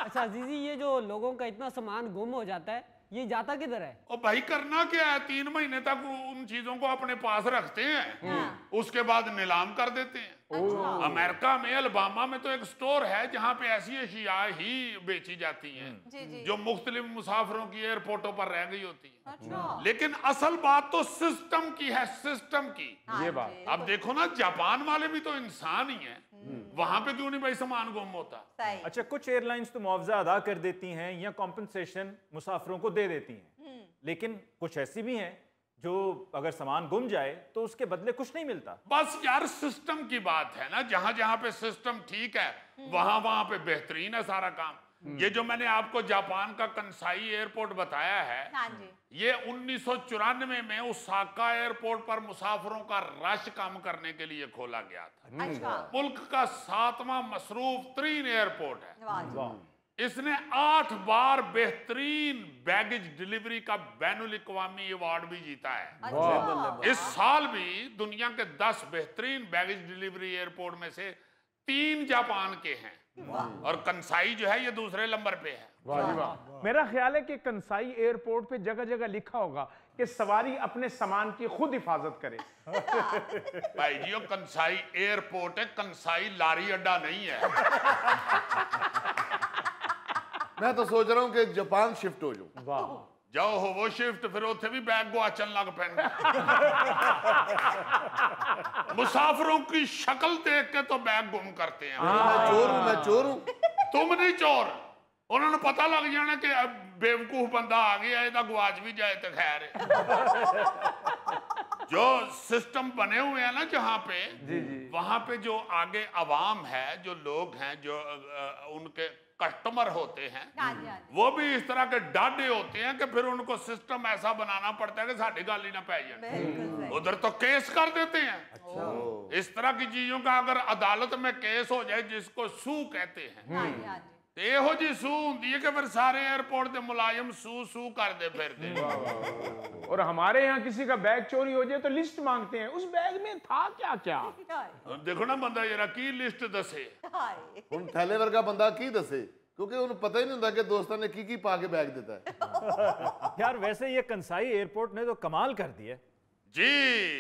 अच्छा अजीजी, ये जो लोगों का इतना सामान गुम हो जाता है, ये जाता किधर है? और भाई करना क्या है, 3 महीने तक उन चीजों को अपने पास रखते हैं, उसके बाद नीलाम कर देते हैं। अमेरिका में अलबामा में तो एक स्टोर है जहां पे ऐसी अशिया ही बेची जाती हैं जो मुख्तलिफ मुसाफिरों की एयरपोर्टों पर रह गई होती है। अच्छा। लेकिन असल बात तो सिस्टम की है, सिस्टम की। ये बात अब देखो ना, जापान वाले भी तो इंसान ही हैं, वहां पे क्यों नहीं भाई सामान गुम होता? सही। अच्छा, कुछ एयरलाइंस तो मुआवजा अदा कर देती हैं या कॉम्पनसेशन मुसाफिरों को दे देती हैं, लेकिन कुछ ऐसी भी हैं जो अगर सामान गुम जाए तो उसके बदले कुछ नहीं मिलता। बस यार, सिस्टम की बात है ना, जहां जहां पे सिस्टम ठीक है वहां वहां पे बेहतरीन है सारा काम। ये जो मैंने आपको जापान का कंसाई एयरपोर्ट बताया है, हाँ जी। ये 1994 में ओसाका एयरपोर्ट पर मुसाफिरों का रश कम करने के लिए खोला गया था। अच्छा। मुल्क का 7वां मसरूफ तरीन एयरपोर्ट है। वाह जी। इसने 8 बार बेहतरीन बैगेज डिलीवरी का बैनुल अक़वामी अवार्ड भी जीता है। अच्छा। इस साल भी दुनिया के 10 बेहतरीन बैगेज डिलीवरी एयरपोर्ट में से 3 जापान के हैं, और कंसाई जो है ये दूसरे नंबर पे है। वाह जी वाह। मेरा ख्याल है कि कंसाई एयरपोर्ट पे जगह जगह लिखा होगा कि सवारी अपने सामान की खुद हिफाजत करे। भाई जी, वो कंसाई एयरपोर्ट है, कंसाई लारी अड्डा नहीं है। मैं तो सोच रहा हूँ कि जापान शिफ्ट हो जाऊं। वाह। जाओ हो वो शिफ्ट, फिर उथे भी बैग गुआचन लग पैंगे। मुसाफिरों की शक्ल देख के तो बैग गुम करते हैं। मैं चोर हूं, मैं चोर हूं। तुम नहीं चोर, उन्होंने पता लग जाना कि अब बेवकूफ बंदा आ गया, ਇਹਦਾ गुआच भी जाए तो खैर है। जो सिस्टम बने हुए हैं ना जहां पे, वहां पे जो आगे अवाम है, जो लोग हैं, जो उनके कस्टमर होते हैं, हाँ जी, हाँ जी। वो भी इस तरह के डाडे होते हैं कि फिर उनको सिस्टम ऐसा बनाना पड़ता है कि साड़ी गाल ही ना पै जाए। बिल्कुल सही। उधर तो केस कर देते हैं। इस तरह की चीजों का अगर अदालत में केस हो जाए, जिसको सू कहते हैं, हाँ जी, हाँ जी। ਇਹੋ ਜੀ ਸੂ ਹੁੰਦੀ ਹੈ कि फिर सारे एयरपोर्ट ਦੇ मुलायम सू सू करते फिरते। और हमारे यहाँ किसी का बैग चोरी हो जाए तो लिस्ट मांगते हैं, उस बैग में था क्या क्या। देखो ना बंदा जरा की लिस्ट दसे। हाय। ਹੁਣ ਥੈਲੇ ਵਰਗਾ ਬੰਦਾ ਕੀ ਦੱਸੇ, क्योंकि ਉਹਨੂੰ पता ही नहीं ਹੁੰਦਾ कि दोस्तों ने की पा के बैग देता है। यार वैसे ये कंसाई एयरपोर्ट ने तो कमाल कर दिया। जी,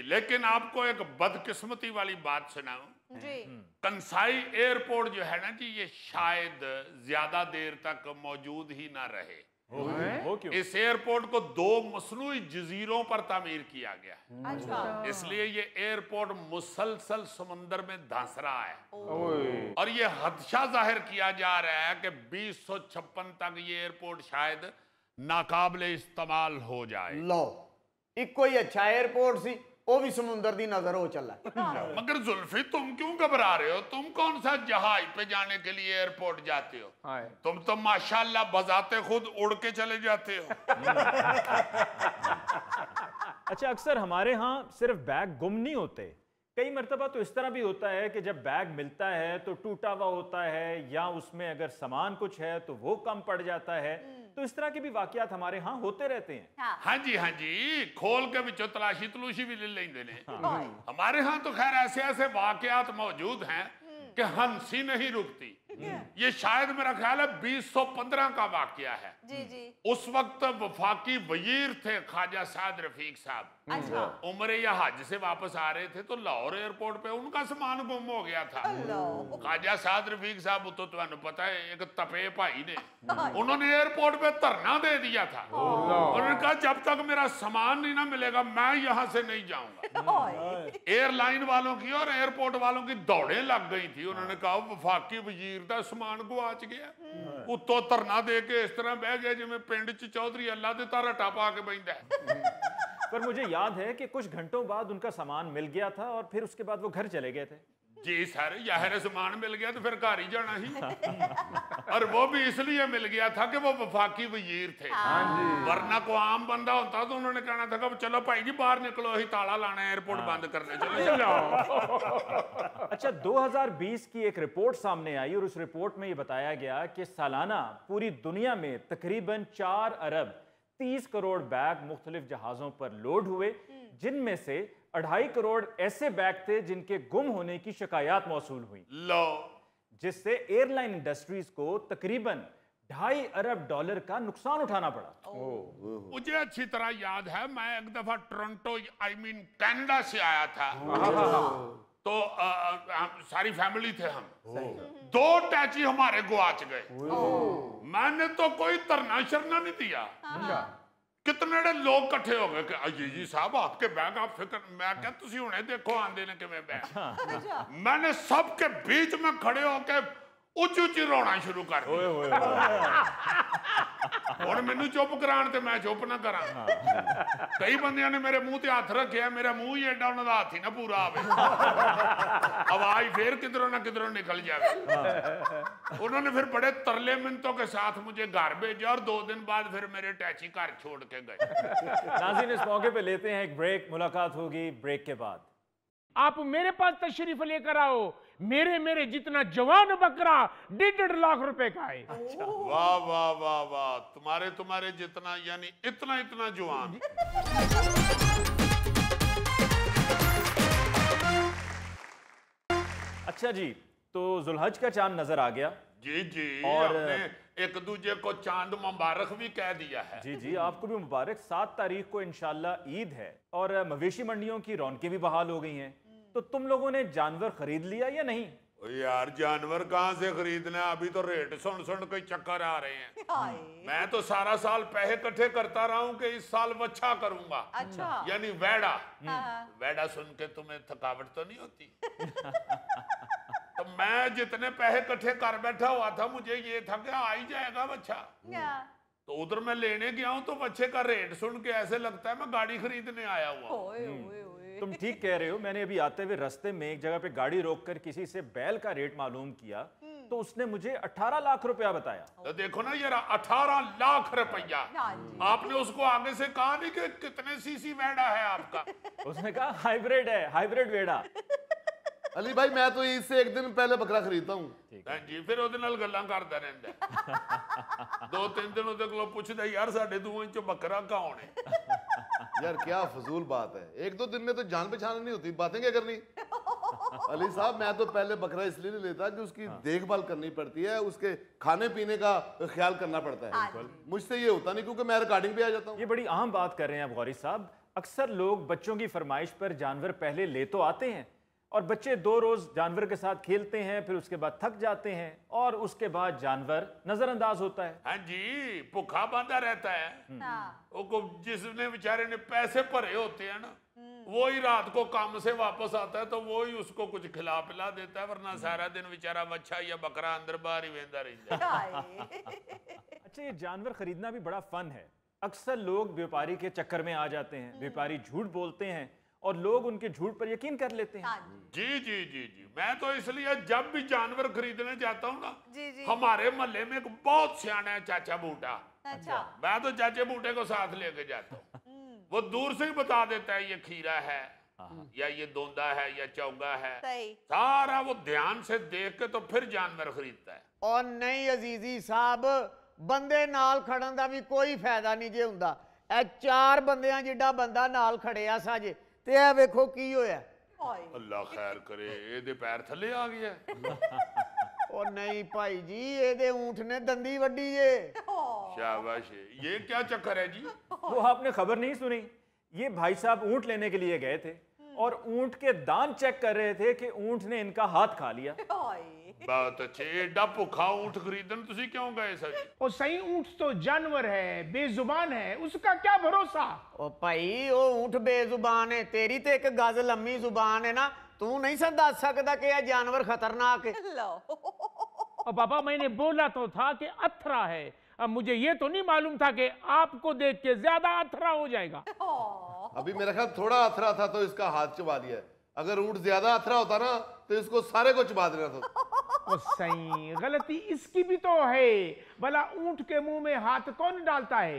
लेकिन आपको एक बदकिस्मती वाली बात सुनाऊं। जी कंसाई एयरपोर्ट जो है ना जी, ये शायद ज्यादा देर तक मौजूद ही ना रहे। वो क्यों? इस एयरपोर्ट को 2 मसनूई जजीरों पर तामीर किया गया है, अच्छा इसलिए ये एयरपोर्ट मुसलसल समंदर में धंस रहा है। और ये खदशा जाहिर किया जा रहा है कि 2056 तक ये एयरपोर्ट शायद नाकाबिले इस्तेमाल हो जाए। लो इको ही अच्छा एयरपोर्ट सी, वो भी समुंदर दी नजर हो चला। मगर जुल्फी तुम क्यों घबरा रहे हो? तुम कौन सा जहाज पे जाने के लिए एयरपोर्ट जाते हो? तुम तो माशाल्लाह बजाते खुद उड़ के चले जाते हो। अच्छा, अक्सर हमारे यहाँ सिर्फ बैग गुम नहीं होते, कई मरतबा तो इस तरह भी होता है कि जब बैग मिलता है तो टूटा हुआ होता है, या उसमें अगर सामान कुछ है तो वो कम पड़ जाता है। तो इस तरह के भी वाकयात हमारे यहाँ होते रहते हैं। हाँ जी, खोल के बिचो तलाशी तलूशी भी ले लेंगे ने। हमारे यहाँ तो खैर ऐसे ऐसे वाकयात मौजूद हैं कि हंसी नहीं रुकती। ये शायद मेरा ख्याल है 2015 का वाकया है। जी जी उस वक्त वफाकी वजीर थे ख्वाजा साद रफीक साहब, अच्छा उम्रे या हज से वापस आ रहे थे तो लाहौर एयरपोर्ट पे उनका सामान गुम हो गया था। ख्वाजा साद रफीक साहब तो तुम्हें पता है एक तपे भाई ने, उन्होंने एयरपोर्ट पे धरना दे दिया था। उन्होंने कहा जब तक मेरा सामान नहीं ना मिलेगा मैं यहाँ से नहीं जाऊंगा। एयरलाइन वालों की और एयरपोर्ट वालों की दौड़ें लग गई थी। उन्होंने कहा वफाकी वजीर दा समान गुआच गया, उत्तों धरना दे के इस तरह बह गया जिवें पिंड च चौधरी अल्लाह दे तारा टापा के बहिंदा है। पर मुझे याद है कि कुछ घंटों बाद उनका सामान मिल गया था और फिर उसके बाद वो घर चले गए थे। जी सर, यार सामान मिल गया तो फिर घर ही जाना ही। और वो भी इसलिए मिल गया था कि वो वफाकी वजीर थे। वरना को आम बंदा होता तो उन्होंने कहना था कि चलो भाई जी बाहर निकलो, ही ताला लाना है, एयरपोर्ट बंद करने चलो। अच्छा, 2020 की एक रिपोर्ट सामने आई और उस रिपोर्ट में ये बताया गया कि सालाना पूरी दुनिया में तकरीबन 4 अरब 30 करोड़ बैग मुख्तलिफ जहाजों पर लोड हुए, जिनमें से 2.5 करोड़ ऐसे बैग थे जिनके गुम होने की शिकायत मौसूल हुई, जिससे एयरलाइन इंडस्ट्रीज को तकरीबन $2.5 अरब का नुकसान उठाना पड़ा। मुझे अच्छी तरह याद है, मैं एक दफा टोरंटो कनाडा से आया था, तो सारी फैमिली थे हम, 2 टैची हमारे गुआच गए। मैंने तो कोई तरना शरना नहीं दिया, कितने लोग इकट्ठे हो गए कि जी साहब आपके बैग आप फिक्र, मैं क्या तुसी हुणे देखो आंदे ने किवें बैग। मैंने सबके बीच में खड़े होके उच्ची उच्ची रोना शुरू कर दिया। और मैनू चुप कराण ते मैं चुप ना करा। कई बंदियां ने मेरे मुंह ते हाथ रखे, मेरा मुंह ही एडा उन्हां दा हाथ ही ना पूरा आवे, आवाज फिर किधरों ना किधरों निकल जाए। उन्होंने फिर बड़े तरले मिन्नतों के साथ मुझे घर भेजा और 2 दिन बाद फिर मेरे टैची घर छोड़ के गए। नाज़रीन, इस मौके पे लेते हैं एक ब्रेक, मुलाकात होगी ब्रेक के बाद। आप मेरे पास तशरीफ लेकर आओ, मेरे जितना जवान बकरा 1.5 लाख रुपए का है। वाह वाह वाह वाह, तुम्हारे जितना यानी इतना इतना जवान। अच्छा जी, तो जुल्हज का चांद नजर आ गया। जी जी, और आपने एक दूजे को चांद मुबारक भी कह दिया है। जी जी, आपको भी मुबारक। 7 तारीख को इंशाल्लाह ईद है और मवेशी मंडियों की रौनकें भी बहाल हो गई हैं। तो तुम लोगों ने जानवर खरीद लिया या नहीं? यार जानवर कहाँ से खरीदना, अभी तो रेट सुन के चक्कर आ रहे हैं। मैं तो सारा साल पैसे इकट्ठे करता रहा हूँ कि इस साल वच्छा करूंगा। अच्छा। यानी वैड़ा। वैड़ा सुन के तुम्हें थकावट तो नहीं होती? तो मैं जितने पैसे इकट्ठे कर बैठा हुआ था, मुझे ये था कि आ ही जाएगा बच्चा। तो उधर मैं लेने गया हूँ तो बच्चे का रेट सुन के ऐसे लगता है मैं गाड़ी खरीदने आया हुआ। तुम ठीक कह रहे हो। मैंने अभी आते हुए रास्ते में एक जगह पे गाड़ी रोककर किसी से बैल का रेट मालूम किया तो उसने मुझे 18 लाख रुपया बताया। तो देखो ना यार, 18 लाख रुपया। आपने उसको आगे से कहा नहीं कि कितने सीसी वेड़ा है आपका? उसने कहा हाइब्रिड है, हाइब्रिड वेड़ा। अली भाई मैं तो इससे 1 दिन पहले बकरा खरीदता हूँ जी, फिर ਉਹਦੇ ਨਾਲ ਗੱਲਾਂ करता रहता। 2-3 दिन ਉਹਦੇ ਕੋਲੋਂ ਪੁੱਛਦਾ यार साढ़े 2 इंच बकरा कौन है? यार क्या फजूल बात है, 1-2 दिन में तो जान पहचान नहीं होती, बातें क्या करनी। अली साहब मैं तो पहले बकरा इसलिए नहीं लेता कि उसकी देखभाल करनी पड़ती है, उसके खाने पीने का ख्याल करना पड़ता है। मुझसे ये होता नहीं क्योंकि मैं रिकॉर्डिंग पे आ जाता हूँ। ये बड़ी अहम बात कर रहे हैं आप गौरी साहब। अक्सर लोग बच्चों की फरमाइश पर जानवर पहले ले तो आते हैं और बच्चे 2 रोज जानवर के साथ खेलते हैं, फिर उसके बाद थक जाते हैं और उसके बाद जानवर नजरअंदाज होता है। हाँ जी, भूखा बांधा रहता है। वो जिसने बेचारे ने पैसे भरे होते हैं ना, वो ही रात को काम से वापस आता है तो वो ही उसको कुछ खिला पिला देता है, वरना सारा दिन बेचारा बच्चा या बकरा अंदर बाहर ही वेंदा रहता है। अच्छा, ये जानवर खरीदना भी बड़ा फन है। अक्सर लोग व्यापारी के चक्कर में आ जाते हैं, व्यापारी झूठ बोलते हैं और लोग उनके झूठ पर यकीन कर लेते हैं। जी जी जी जी, मैं तो इसलिए जब भी जानवर खरीदने जाता हूँ ना, जी जी। हमारे मोहल्ले में एक बहुत सियाना है चाचा बूटा, अच्छा। मैं तो चाचे बूटे को साथ लेके जाता हूँ। वो दूर से ही बता देता है ये खीरा है या ये दोंदा है या चौगा है, सही। सारा वो ध्यान से देख के तो फिर जानवर खरीदता है। और नहीं अजीजी साहब, ਬੰਦੇ ਨਾਲ ਖੜਨ ਦਾ ਵੀ ਕੋਈ ਫਾਇਦਾ ਨਹੀਂ ਜੇ ਹੁੰਦਾ। ਇਹ 4 ਬੰਦਿਆਂ ਜਿੱਡਾ ਬੰਦਾ ਨਾਲ ਖੜਿਆ ਸਾਜੇ ਤੇ ਇਹ ਵੇਖੋ ਕੀ ਹੋਇਆ। ਅੱਲਾ ਖੈਰ ਕਰੇ, ਇਹਦੇ ਪੈਰ ਥੱਲੇ ਆ ਗਿਆ। ਉਹ ਨਹੀਂ ਭਾਈ ਜੀ, ਇਹਦੇ ਊਂਠ ਨੇ ਦੰਦੀ ਵੱਡੀ ਜੇ। शाबाश, ये क्या चक्कर है जी? वो आपने खबर नहीं सुनी? ये भाई साहब ऊंट लेने के लिए गए थे और ऊंट के दांत चेक कर रहे थे कि ऊंट ने इनका हाथ खा लिया। बहुत अच्छे, एडा भुखा ऊंट खरीदन तुसी क्यों गए सर? वो सही ऊंट तो जानवर है, बेजुबान है, उसका क्या भरोसा। ओ भाई, वो ऊंट बेजुबान है, तेरी तो एक गज लंबी जुबान है ना, तू नहीं सा दस सकता कि यह जानवर खतरनाक है। और बाबा, मैंने बोला तो था कि अथरा है। अब मुझे ये तो नहीं मालूम था कि आपको देख के ज्यादा अथरा हो जाएगा। अभी मेरा ख्याल थोड़ा अथरा था तो इसका हाथ चबा दिया है। अगर ऊंट ज्यादा अथरा होता ना तो इसको सारे को चबा देना था। ओ सही, गलती इसकी भी तो है। भला ऊंट के मुंह में हाथ कौन डालता है?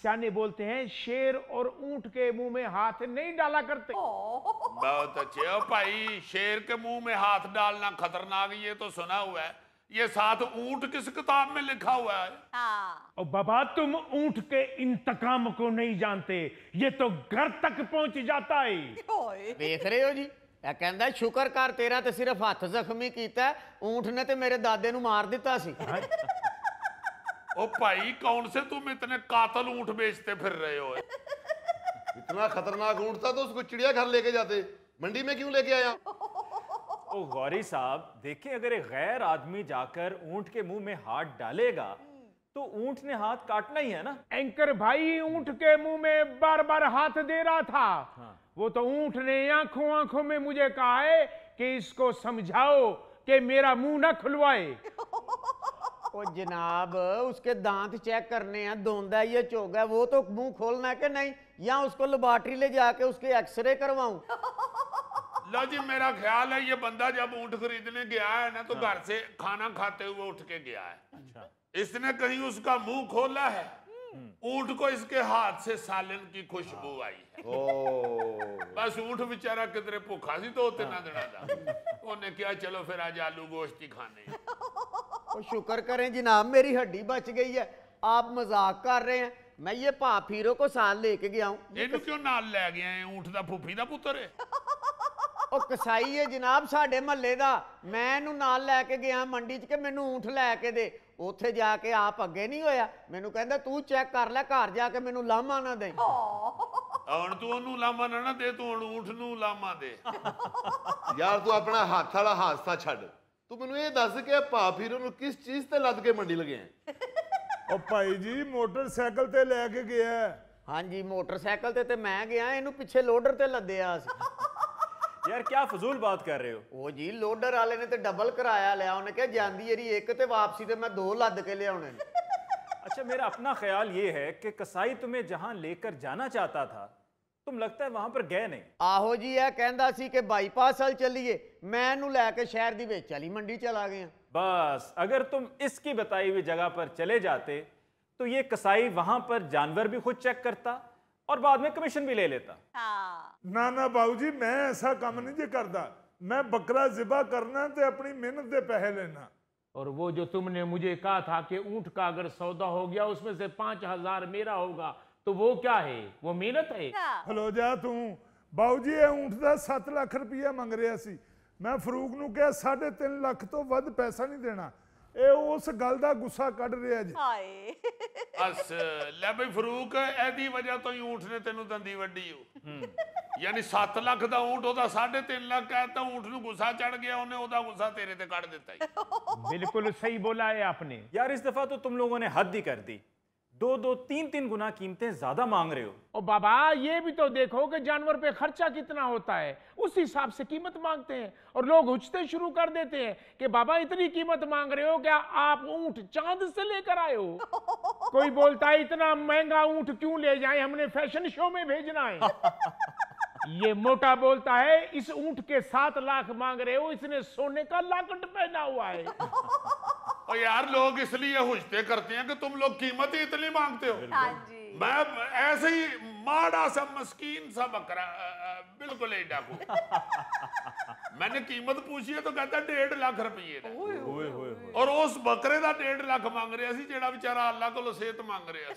सियाने बोलते हैं शेर और ऊंट के मुंह में हाथ नहीं डाला करते। बहुत अच्छे। ओ भाई, शेर के मुंह में हाथ डालना खतरनाक, ये तो सुना हुआ है, ये साथ ऊंट किस किताब में लिखा हुआ है? और बाबा, तुम ऊंट के इंतकाम को नहीं जानते, ये तो घर तक पहुंच जाता है। देख रहे हो जी, ਇਹ ਕਹਿੰਦਾ ਸ਼ੁਕਰ ਕਰ ਤੇਰਾ ਤੇ ਸਿਰਫ ਹੱਥ ਜ਼ਖਮੀ ਕੀਤਾ, ਊਂਠ ਨੇ ਤੇ ਮੇਰੇ ਦਾਦੇ ਨੂੰ ਮਾਰ ਦਿੱਤਾ ਸੀ। ओ भाई, कौन से तुम इतने कातल ऊंट बेचते फिर रहे हो? इतना खतरनाक ऊंट था तो उसको चिड़ियाघर लेके जाते, मंडी में क्यों लेके आया? ओ गौरी साहब, देखिए, अगर एक गैर आदमी जाकर ऊंट के मुंह में हाथ डालेगा तो ऊंट ने हाथ काटना ही है ना। एंकर भाई ऊंट के मुंह में बार बार हाथ दे रहा था। वो तो ऊंट ने आंखों आंखों में मुझे कहा है कि इसको समझाओ कि मेरा मुंह ना खुलवाए। ओ जनाब, उसके दांत चेक करने हैं, दोंदा ये चोगा, वो तो मुंह खोलना है कि नहीं, या उसको लेबोरेटरी ले जाके उसके एक्सरे करवाऊं? लो जी, मेरा ख्याल है ये बंदा जब ऊंट खरीदने गया है ना तो घर से खाना खाते हुए उठ के गया है। अच्छा। इसने कहीं उसका मुंह खोला है, ऊंट को इसके हाथ से सालन की खुशबू आई है। बस ऊंट बेचारा किधरे भूखा सी तो होते ना देना था, उन्हें क्या चलो फिर आज आलू गोश्त ही खाने। ओ शुक्र करें जनाब, मेरी हड्डी बच गई है। आप मजाक कर रहे हैं, मैं ये भाफीरो को साथ लेके गया हूँ। इनू क्यों नाल लै गए हैं? ऊंट दा फूफी दा पुत्तर है। ਉਹ ਕਸਾਈ ਹੈ ਜਨਾਬ ਸਾਡੇ ਮਹੱਲੇ ਦਾ, ਮੈਂ ਇਹਨੂੰ ਨਾਲ ਲੈ ਕੇ ਗਿਆ ਮੰਡੀ 'ਚ ਕਿ ਮੈਨੂੰ ਊਂਠ ਲੈ ਕੇ ਦੇ। ਉੱਥੇ ਜਾ ਕੇ ਆਪ ਅੱਗੇ ਨਹੀਂ ਹੋਇਆ, ਮੈਨੂੰ ਕਹਿੰਦਾ ਤੂੰ ਚੈੱਕ ਕਰ ਲੈ, ਘਰ ਜਾ ਕੇ ਮੈਨੂੰ ਲਾਮਾ ਨਾ ਦੇ। ਹੁਣ ਤੂੰ ਉਹਨੂੰ ਲਾਮਾ ਨਾ ਦੇ, ਤੂੰ ਹੁਣ ਊਂਠ ਨੂੰ ਲਾਮਾ ਦੇ। ਯਾਰ ਤੂੰ ਆਪਣਾ ਹੱਥ ਵਾਲਾ ਹਾਦਸਾ ਛੱਡ, ਤੂੰ ਮੈਨੂੰ ਇਹ ਦੱਸ ਕਿ ਭਾਫੀਰੋ ਨੂੰ ਕਿਸ ਚੀਜ਼ ਤੇ ਲੱਦ ਕੇ ਮੰਡੀ ਲਗੇ ਆ? ਉਹ ਭਾਈ ਜੀ ਮੋਟਰਸਾਈਕਲ ਤੇ ਲੈ ਕੇ ਗਿਆ। ਹਾਂਜੀ, ਮੋਟਰਸਾਈਕਲ ਤੇ ਮੈਂ ਗਿਆ, ਇਹਨੂੰ ਪਿੱਛੇ ਲੋਡਰ ਤੇ ਲੱਦਿਆ ਸੀ। यार क्या फजूल बात कर रहे हो? ਉਹ ਜੀ ਲੋਡਰ ਵਾਲੇ ਨੇ ਤੇ ਡਬਲ ਕਿਰਾਇਆ ਲਿਆ, ਉਹਨੇ ਕਿਹਾ ਜਾਂਦੀ ਏਰੀ ਇੱਕ ਤੇ ਵਾਪਸੀ ਤੇ ਮੈਂ 2 ਲੱਦ ਕੇ ਲਿਆਉਣੇ ਨੇ। अच्छा, मेरा अपना ख्याल ये है कि कसाई तुम्हें जहां लेकर जाना चाहता था, तुम लगता है वहां पर गए नहीं। ਆਹੋ ਜੀ, ਇਹ ਕਹਿੰਦਾ ਸੀ ਕਿ ਬਾਈਪਾਸ ਵੱਲ ਚੱਲੀਏ, मैं ਇਹਨੂੰ ਲੈ ਕੇ ਸ਼ਹਿਰ ਦੀ ਵਿੱਚ ਵਾਲੀ ਮੰਡੀ ਚਲਾ ਗਿਆ। बस अगर तुम इसकी बताई हुई जगह पर चले जाते तो ये कसाई वहां पर जानवर भी खुद चेक करता और बाद में कमीशन भी ले लेता। ना ना बाबू जी, मैं ऐसा काम नहीं जे करता। मैं बकरा ज़िबा करना ते अपनी मेहनत दे पैसे लेना। और वो जो तुमने मुझे कहा था कि ऊंट का अगर सौदा हो गया उसमें से 5,000 मेरा होगा, तो वो क्या है? वो मेहनत है। खलो जा तू। बाबू जी, ये ऊंट का 7 लाख रुपया मंग रहा सी। मैं फरूक नूं कहा 3.5 लाख तो वध पैसा नहीं देना। ਇਹ ਉਸ ਗੱਲ ਦਾ ਗੁੱਸਾ ਕੱਢ ਰਿਹਾ ਜੀ। ਹਾਏ ਬਸ ਲੈ ਬਈ ਫਰੂਕ, ਇਹਦੀ ਵਜ੍ਹਾ ਤੋਂ ਹੀ ਊਂਠ ਨੇ ਤੈਨੂੰ ਦੰਦੀ ਵੱਢੀ ਹੋ। यानी 7 लाख का ऊंट होता 3.5 लाख कहता ऊंट नूं गुस्सा चढ़ गया उन्हें ओदा गुस्सा तेरे ते कढ़ दिता ही। बिल्कुल सही बोला है आपने। यार इस दफा तो तुम लोगों ने हद ही कर दी, 2-2, 3-3 गुना कीमतें ज्यादा मांग रहे हो। ओ बाबा ये भी तो देखो कि जानवर पे खर्चा कितना होता है, उस हिसाब से कीमत मांगते हैं। और लोग उछते शुरू कर देते हैं कि बाबा इतनी कीमत मांग रहे हो, क्या आप ऊंट चांद से लेकर आए हो? कोई बोलता है इतना महंगा ऊंट क्यों ले जाएं, हमने फैशन शो में भेजना है। ये मोटा बोलता है इस ऊंट के 7 लाख मांग रहे हो, इसने सोने का लॉकेट पहना हुआ है। और यार लोग इसलिए हुजते करते हैं कि तुम लोग कीमत ही इतनी मांगते हो। मैं ऐसे ही माड़ा सा मस्कीन सा बकरा, बिल्कुल ही डाकू। मैंने कीमत पूछी है तो कहता 1.5 लाख रुपये दा। और उस बकरे का 1.5 लाख मांग रहा सी जेड़ा बेचारा अल्लाह को सेहत मांग रहा।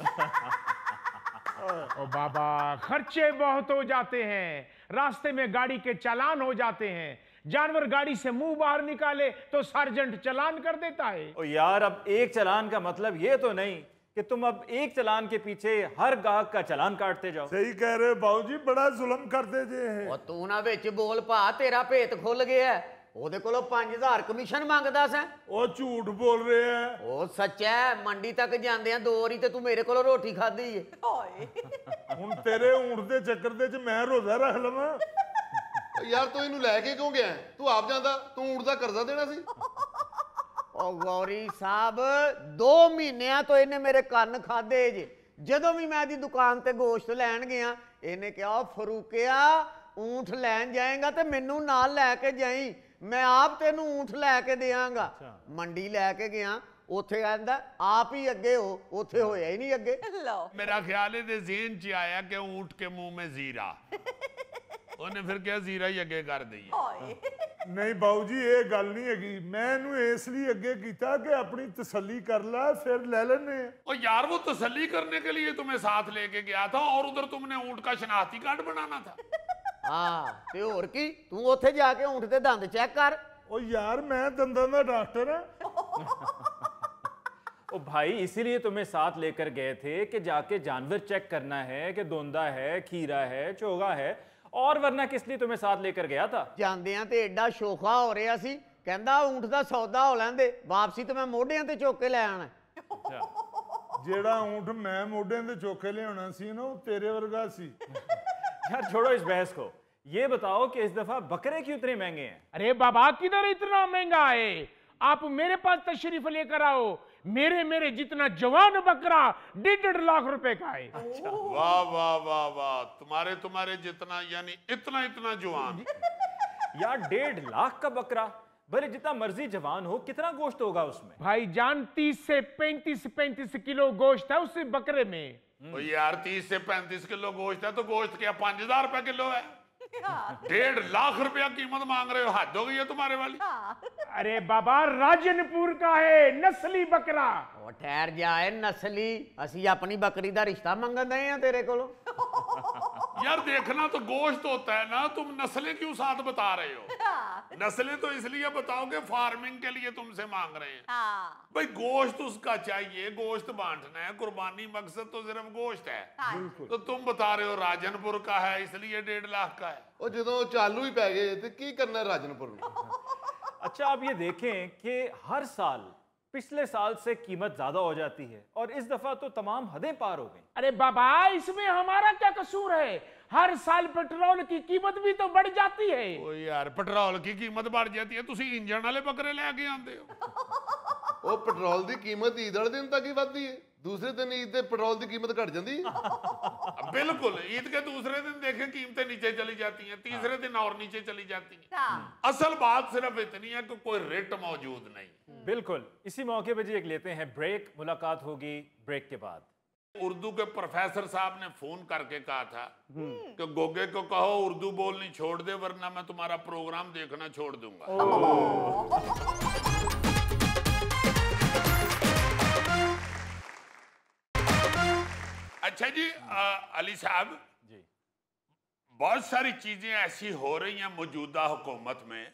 ओ बाबा खर्चे बहुत हो जाते हैं, रास्ते में गाड़ी के चालान हो जाते हैं, जानवर गाड़ी से मुंह बाहर निकाले तो सार्जेंट चालान कर देता है। ओ यार अब एक चालान का मतलब ये तो नहीं कि तुम अब एक चालान के पीछे हर गाहक का चालान काटते जाओ। सही कह रहे हो बाबूजी, बड़ा जुल्म करते जे है। ਉਹ ਤੂੰ ਨਾ ਵਿੱਚ ਬੋਲ ਭਾ, ਤੇਰਾ ਭੇਤ ਖੁੱਲ ਗਿਆ। ਉਹਦੇ ਕੋਲੋਂ 5000 ਕਮਿਸ਼ਨ ਮੰਗਦਾ ਸੈਂ। ਉਹ ਝੂਠ ਬੋਲ ਰਹੇ ਹੈ। ਉਹ ਸੱਚ ਹੈ, ਮੰਡੀ ਤੱਕ ਜਾਂਦੇ ਆ 2 ਵਾਰੀ ਤੇ ਤੂੰ ਮੇਰੇ ਕੋਲੋਂ ਰੋਟੀ ਖਾਧੀ ਏ। ਹੁਣ ਤੇਰੇ ਊਂਠ ਦੇ ਚੱਕਰ ਦੇ ਚ ਮੈਂ ਰੋਜ਼ਾ ਰੱਖ ਲਵਾਂ? ਯਾਰ ਤੂੰ ਇਹਨੂੰ ਲੈ ਕੇ ਕਿਉਂ ਗਿਆ? ਤੂੰ ਆਪ ਜਾਂਦਾ, ਤੂੰ ਊਂਠ ਦਾ ਕਰਜ਼ਾ ਦੇਣਾ ਸੀ। ਉਹ ਗੌਰੀ ਸਾਹਿਬ 2 ਮਹੀਨਿਆਂ ਤੋਂ ਇਹਨੇ ਮੇਰੇ ਕੰਨ ਖਾਦੇ ਜੇ। ਜਦੋਂ ਵੀ ਮੈਂ ਇਹਦੀ ਦੁਕਾਨ ਤੇ ਗੋਸ਼ਤ ਲੈਣ ਗਿਆ ਇਹਨੇ ਕਿਹਾ ਫਰੂਕਿਆ ਊਂਠ ਲੈਣ ਜਾਏਗਾ ਤੇ ਮੈਨੂੰ ਨਾਲ ਲੈ ਕੇ ਜਾਈ, ਮੈਂ ਆਪ ਤੈਨੂੰ ਊਂਠ ਲੈ ਕੇ ਦੇਵਾਂਗਾ। ਮੰਡੀ ਲੈ ਕੇ ਗਿਆ, ਉੱਥੇ ਕਹਿੰਦਾ ਆਪ ਹੀ ਅੱਗੇ ਹੋ, ਉੱਥੇ ਹੋਇਆ ਹੀ ਨਹੀਂ ਅੱਗੇ। मेरा ख्याल है ज़हन च आया कि ऊंट के मुंह में जीरा, उन्हें फिर क्या जीरा ही अगे कर दी। ਨਹੀਂ ਬਾਊ ਜੀ ਇਹ ਗੱਲ ਨਹੀਂ ਹੈਗੀ, ਮੈਂ ਇਹਨੂੰ ਇਸ ਲਈ ਅੱਗੇ ਕੀਤਾ ਕਿ ਆਪਣੀ ਤਸੱਲੀ ਕਰ ਲੈ ਫਿਰ ਲੈ ਲੈਣੇ। और यार वो तसल्ली करने के लिए तुम्हें साथ लेके गया था और उधर तुमने ऊंट का शनाख्ती कार्ड बनाना था। ਹਾਂ ਤੇ ਹੋਰ ਕੀ, ਤੂੰ ਉੱਥੇ ਜਾ ਕੇ ਊਂਠ ਦੇ ਦੰਦ ਚੈੱਕ ਕਰ। ਉਹ ਯਾਰ ਮੈਂ ਦੰਦਾਂ ਦਾ ਡਾਕਟਰ ਹਾਂ। ओ भाई इसीलिए तुम्हें साथ लेकर गए थे कि जाके जानवर चेक करना है कि दोंदा है, खीरा है, चोगा है, और वरना किस लिए तुम्हें साथ लेकर गया था? ਜਾਂਦਿਆਂ ਤੇ ਐਡਾ ਸ਼ੋਖਾ ਹੋ ਰਿਹਾ ਸੀ, ਕਹਿੰਦਾ ਊਂਠ ਦਾ ਸੌਦਾ ਹੋ ਲੈਂਦੇ, ਵਾਪਸੀ ਤੇ ਮੈਂ ਮੋਢਿਆਂ ਤੇ ਚੁੱਕ ਕੇ ਲੈ ਆਣਾ। ਜਿਹੜਾ ਊਂਠ ਮੈਂ ਮੋਢਿਆਂ ਤੇ ਚੋਕੇ ਲਿਆਉਣਾ ਸੀ ਨਾ ਉਹ ਤੇਰੇ ਵਰਗਾ ਸੀ। यार छोड़ो इस बहस को, ये बताओ कि इस दफा बकरे क्यों इतने महंगे हैं? अरे बाबा किधर इतना महंगा है, आप मेरे पास तशरीफ लेकर आओ। मेरे जितना जवान बकरा 1.5 लाख रुपए का है। वाह वाह वाह वाह, तुम्हारे जितना यानी इतना इतना जवान। यार 1.5 लाख का बकरा, भले जितना मर्जी जवान हो, कितना गोश्त होगा उसमें? भाईजान 30 से 35 किलो गोश्त है उस बकरे में। ओ यार 30 से 35 किलो गोश्त है तो गोश्त क्या 5000 रुपए किलो है? 1.5 लाख रुपया कीमत मांग रहे हो, हद हो गई है तुम्हारे वाली। अरे बाबा राजनपुर का है नस्ली बकरा। ਉਹ ਠਹਿਰ ਜਾ, ਇਹ ਨਸਲੀ ਅਸੀਂ ਆਪਣੀ ਬੱਕਰੀ ਦਾ ਰਿਸ਼ਤਾ ਮੰਗਣ ਦਏ ਆ ਤੇਰੇ ਕੋਲੋਂ। यार देखना तो गोश्त होता है ना, तुम नस्लें क्यों साथ बता रहे हो? नस्लें तो इसलिए बताओ कि फार्मिंग के लिए तुमसे मांग रहे हैं। भाई गोश्त उसका चाहिए, गोश्त बांटना है, कुर्बानी मकसद तो सिर्फ गोश्त है। तो तुम बता रहे हो राजनपुर का है इसलिए 1.5 लाख का है। ਉਹ ਜਦੋਂ ਚਾਲੂ ਹੀ ਪੈ ਗਏ ਤੇ ਕੀ ਕਰਨਾ ਰਾਜਨਪੁਰ ਨੂੰ? अच्छा आप ये देखें कि हर साल पिछले साल से कीमत ज्यादा हो जाती है और इस दफा तो तमाम हदें पार हो गई। अरे बाबा इसमें हमारा क्या कसूर है, हर साल पेट्रोल की कीमत भी तो बढ़ जाती है। ओ यार पेट्रोल की कीमत बढ़ जाती है, तुसी इंजन वाले बकरे लेके आते हो। ਉਹ ਪੈਟਰੋਲ ਦੀ ਕੀਮਤ ਈਦ ਵਾਲੇ ਦਿਨ ਤੱਕ ਹੀ ਵੱਧਦੀ ਹੈ, ਦੂਸਰੇ ਦਿਨ ਈਦ ਤੇ ਪੈਟਰੋਲ ਦੀ ਕੀਮਤ ਘਟ ਜਾਂਦੀ ਹੈ। बिल्कुल ईद के दूसरे दिन देखें कीमतें नीचे चली जाती हैं, तीसरे दिन और नीचे चली जाती हैं। असल बात सिर्फ इतनी है कि कोई रेट मौजूद नहीं। बिल्कुल, इसी मौके पर जी एक लेते हैं ब्रेक, मुलाकात होगी ब्रेक के बाद। उर्दू के प्रोफेसर साहब ने फोन करके कहा था कि गोगे को कहो उर्दू बोलनी छोड़ दे वरना मैं तुम्हारा प्रोग्राम देखना छोड़ दूंगा। अच्छा जी अली साहब जी, बहुत सारी चीजें ऐसी हो रही हैं मौजूदा हुकूमत में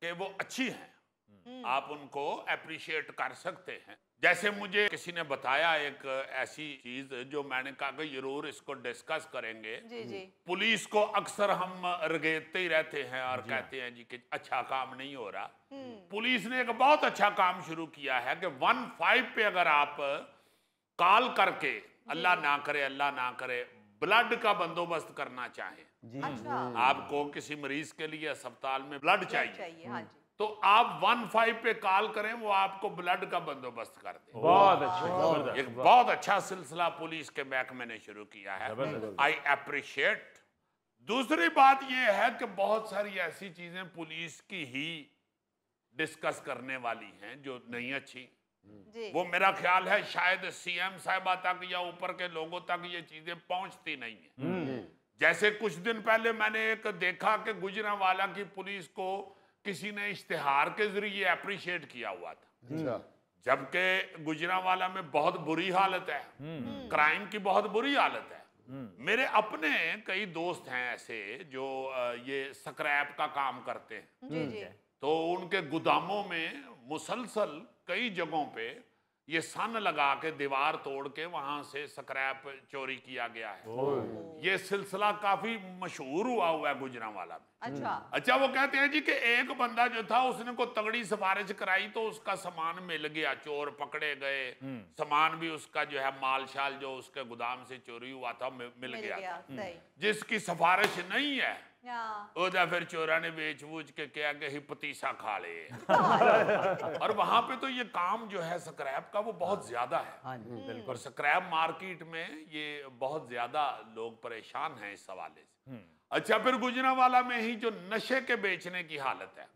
कि वो अच्छी हैं, आप उनको अप्रिशिएट कर सकते हैं। जैसे मुझे किसी ने बताया एक ऐसी चीज जो मैंने कहा कि जरूर इसको डिस्कस करेंगे। जी जी। पुलिस को अक्सर हम रगेदते ही रहते हैं और कहते हैं जी कि अच्छा काम नहीं हो रहा। पुलिस ने एक बहुत अच्छा काम शुरू किया है कि 15 पे अगर आप कॉल करके अल्लाह ना करे ब्लड का बंदोबस्त करना चाहें, अच्छा, आपको किसी मरीज के लिए अस्पताल में ब्लड चाहिए, हाँ जी। तो आप 15 पे कॉल करें, वो आपको ब्लड का बंदोबस्त कर दे। बहुत अच्छा, एक बहुत अच्छा सिलसिला पुलिस के महकमे ने शुरू किया है। I appreciate. दूसरी बात यह है कि बहुत सारी ऐसी चीजें पुलिस की ही डिस्कस करने वाली हैं जो नहीं अच्छी। जी। वो मेरा ख्याल है शायद सीएम साहिबा तक या ऊपर के लोगों तक ये चीजें पहुंचती नहीं है। जैसे कुछ दिन पहले मैंने एक देखा कि गुजरांवाला की पुलिस को किसी ने इश्तिहार के जरिए अप्रिशिएट किया हुआ था, जबकि गुजरांवाला में बहुत बुरी हालत है, क्राइम की बहुत बुरी हालत है। मेरे अपने कई दोस्त हैं ऐसे जो ये स्क्रैप का काम करते हैं। जी जी। तो उनके गोदामों में मुसलसल कई जगहों पे ये सन लगा के दीवार तोड़ के वहां से स्क्रैप चोरी किया गया है। ये सिलसिला काफी मशहूर हुआ है गुजरांवाला में। अच्छा, वो कहते हैं जी कि एक बंदा जो था उसने को तगड़ी सिफारिश कराई तो उसका सामान मिल गया, चोर पकड़े गए, सामान भी उसका जो है माल शाल जो उसके गोदाम से चोरी हुआ था मिल गया। जिसकी सिफारिश नहीं है ओदा फिर चोरा ने बेच बूझ के क्या कि ही पतीसा खा ले। और वहां पे तो ये काम जो है स्क्रैप का वो बहुत ज्यादा है। और स्क्रैप मार्केट में ये बहुत ज्यादा लोग परेशान हैं इस हवाले से। अच्छा, फिर गुजरांवाला में ही जो नशे के बेचने की हालत है,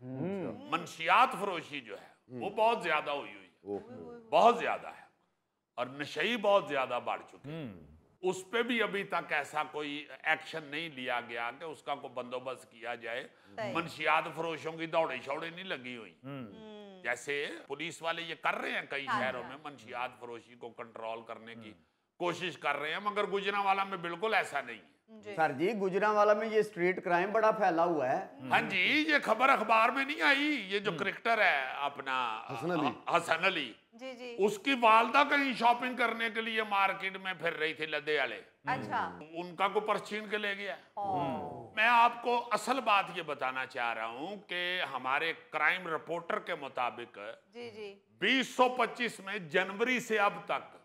मंशियात फरोशी जो है वो बहुत ज्यादा हुई है, बहुत ज्यादा है, और नशे बहुत ज्यादा बढ़ चुके हैं। उस पे भी अभी तक ऐसा कोई एक्शन नहीं लिया गया कि उसका कोई बंदोबस्त किया जाए। मंशियात फरोशों की दौड़े शौड़े नहीं लगी हुई, जैसे पुलिस वाले ये कर रहे हैं कई शहरों में, मंशियात फरोशी को कंट्रोल करने की कोशिश कर रहे हैं, मगर गुजरांवाला में बिल्कुल ऐसा नहीं है। सर जी, गुजरांवाला में ये स्ट्रीट क्राइम बड़ा फैला हुआ है। हाँ जी, ये खबर अखबार में नहीं आई। ये जो क्रिकेटर है अपना हसन अली, जी जी, उसकी वालदा कहीं शॉपिंग करने के लिए मार्केट में फिर रही थी लदे वाले, अच्छा, उनका को पर्स छीन के ले गया। मैं आपको असल बात ये बताना चाह रहा हूं कि हमारे क्राइम रिपोर्टर के मुताबिक जी जी, 2025 में जनवरी से अब तक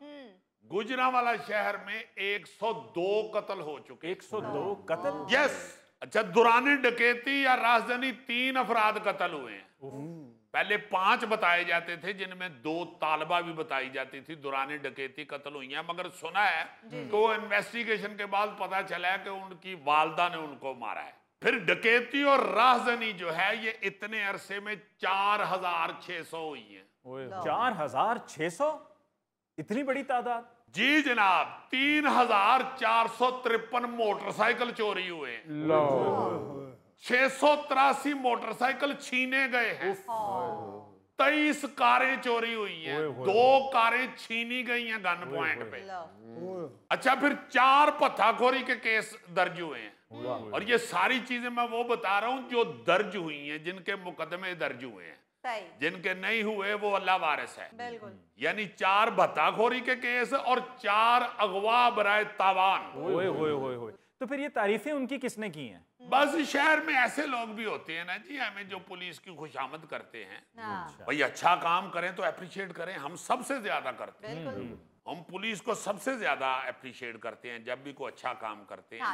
गुजरांवाला शहर में 102 कत्ल हो चुके। 102 कत्ल? यस। अच्छा, दुराने डकैती या राजधानी 3 अफराद कत्ल हुए हैं। पहले 5 बताए जाते थे, जिनमें 2 तालिबा भी बताई जाती थी। दुराने डकैती कत्ल हुई हैं, मगर सुना है तो इन्वेस्टिगेशन के बाद पता चला है कि उनकी वालदा ने उनको मारा है। फिर डकैती और राजधानी जो है ये इतने अरसे में 4600 हुई है। 4600? इतनी बड़ी तादाद? जी जनाब, 3453 मोटरसाइकिल चोरी हुए हैं, 683 मोटरसाइकिल छीने गए हैं, 23 कारें चोरी हुई हैं, 2 कारें छीनी गई हैं गन पॉइंट पे। अच्छा, फिर 4 पत्थाखोरी के केस दर्ज हुए हैं। और ये सारी चीजें मैं वो बता रहा हूं जो दर्ज हुई हैं, जिनके मुकदमे दर्ज हुए हैं। जिनके नहीं हुए वो अल्लाह वारिस है। बिल्कुल। यानी 4 भत्ताखोरी के केस और 4 अगवा बराए तावान। ओए। तो फिर ये तारीफें उनकी किसने की हैं? बस शहर में ऐसे लोग भी होते हैं ना जी, हमें जो पुलिस की खुशामद करते हैं, भाई अच्छा काम करें तो अप्रिशिएट करें। हम सबसे ज्यादा करते हैं, हम पुलिस को सबसे ज्यादा अप्रिशिएट करते हैं जब भी कोई अच्छा काम करते हैं।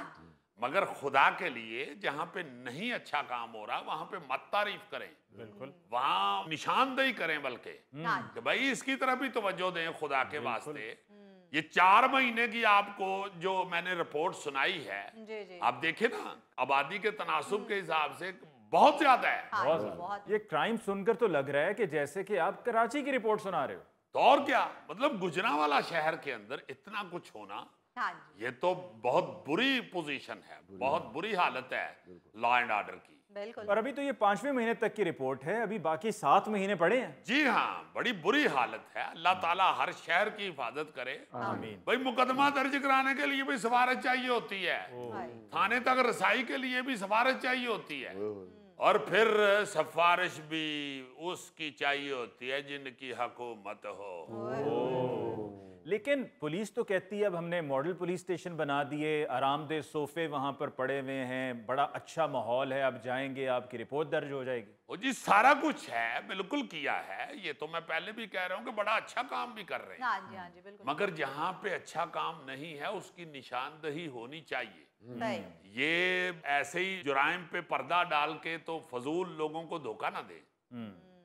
मगर खुदा के लिए जहां पे नहीं अच्छा काम हो रहा वहां पे मत तारीफ करें, बिल्कुल, वहां निशानदेही करें, बल्कि कि भाई इसकी तरफ भी तवज्जो दें खुदा के वास्ते। ये 4 महीने की आपको जो मैंने रिपोर्ट सुनाई है, आप देखें ना, आबादी के तनासुब के हिसाब से बहुत ज्यादा है। बहुत। ये क्राइम सुनकर तो लग रहा है कि जैसे कि आप कराची की रिपोर्ट सुना रहे हो। तो और क्या, मतलब गुजरांवाला शहर के अंदर इतना कुछ होना, ये तो बहुत बुरी पोजीशन है, बहुत बुरी हालत है लॉ एंड ऑर्डर की। बिल्कुल। और अभी तो ये 5वें महीने तक की रिपोर्ट है, अभी बाकी 7 महीने पड़े हैं। जी हाँ, बड़ी बुरी हालत है। अल्लाह ताला हर शहर की हिफाजत करे। आमीन। भाई मुकदमा दर्ज कराने के लिए भी सिफारिश चाहिए होती है, थाने तक रसाई के लिए भी सिफारिश चाहिए होती है, और फिर सिफारिश भी उसकी चाहिए होती है जिनकी हुकूमत हो। लेकिन पुलिस तो कहती है अब हमने मॉडल पुलिस स्टेशन बना दिए, आरामदेह सोफे वहां पर पड़े हुए हैं, बड़ा अच्छा माहौल है, अब जाएंगे आपकी रिपोर्ट दर्ज हो जाएगी। वो जी सारा कुछ है, बिल्कुल किया है, ये तो मैं पहले भी कह रहा हूँ कि बड़ा अच्छा काम भी कर रहे हैं। हाँ जी बिल्कुल। मगर जहाँ पे अच्छा काम नहीं है उसकी निशानदही होनी चाहिए। सही। ये ऐसे ही जुराइम पे पर्दा डाल के तो फजूल लोगों को धोखा ना दे,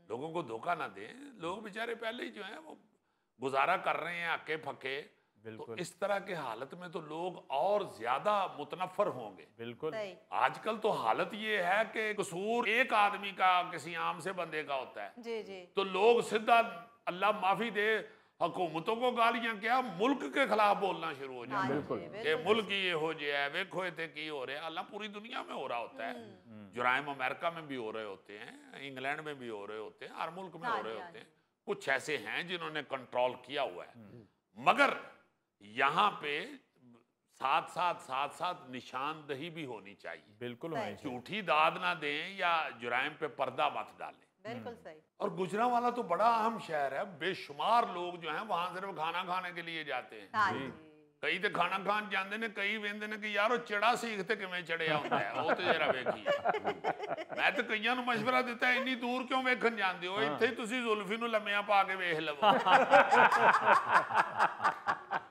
लोगों को धोखा ना दे। लोग बेचारे पहले ही जो है वो गुजारा कर रहे हैं आके फके, तो इस तरह के हालत में तो लोग और ज्यादा मुतनफर होंगे। बिल्कुल। आजकल तो हालत ये है कि कसूर एक आदमी का किसी आम से बंदे का होता है जी जी, तो लोग सीधा अल्लाह माफी दे हुकूमतों को गालियां क्या मुल्क के खिलाफ बोलना शुरू हो जाते हैं कि मुल्क ये हो जाए, वेखो इतने की हो रहे हैं। अल्लाह पूरी दुनिया में हो रहा होता है, जुराइम अमेरिका में भी हो रहे होते हैं, इंग्लैंड में भी हो रहे होते हैं, हर मुल्क में हो रहे होते हैं। कुछ ऐसे हैं जिन्होंने कंट्रोल किया हुआ है, मगर यहाँ पे साथ साथ निशानदही भी होनी चाहिए। बिल्कुल होनी चाहिए। झूठी दाद ना दें या जुराइम पे पर्दा मत डालें। बिल्कुल सही। और गुजरांवाला तो बड़ा अहम शहर है, बेशुमार लोग जो हैं वहां सिर्फ खाना खाने के लिए जाते हैं। हाँ जी। कई तो खाना खान जाते ने, कई वेंदे ने कि यार वो चिड़ा सीखते किवें चढ़िया होंदा है, वो तो जरा वेखी। मैं तो कईयां नूं मशवरा दिता इन्नी दूर क्यों वेखन जांदे हो, इत्थे ही तुसीं जुल्फी नूं लम्मियां पा के वेख लवो।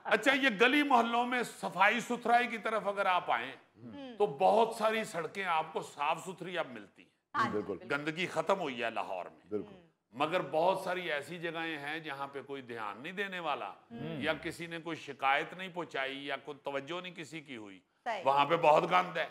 अच्छा, ये गली मोहल्लों में सफाई सुथराई की तरफ अगर आप आए तो बहुत सारी सड़कें आपको साफ सुथरी अब मिलती हैं। बिल्कुल। गंदगी खत्म हुई है लाहौर में, बिल्कुल। मगर बहुत सारी ऐसी जगहें हैं जहां पे कोई ध्यान नहीं देने वाला, या किसी ने कोई शिकायत नहीं पहुंचाई या कोई तवज्जो नहीं किसी की हुई, वहां पे बहुत गंद है।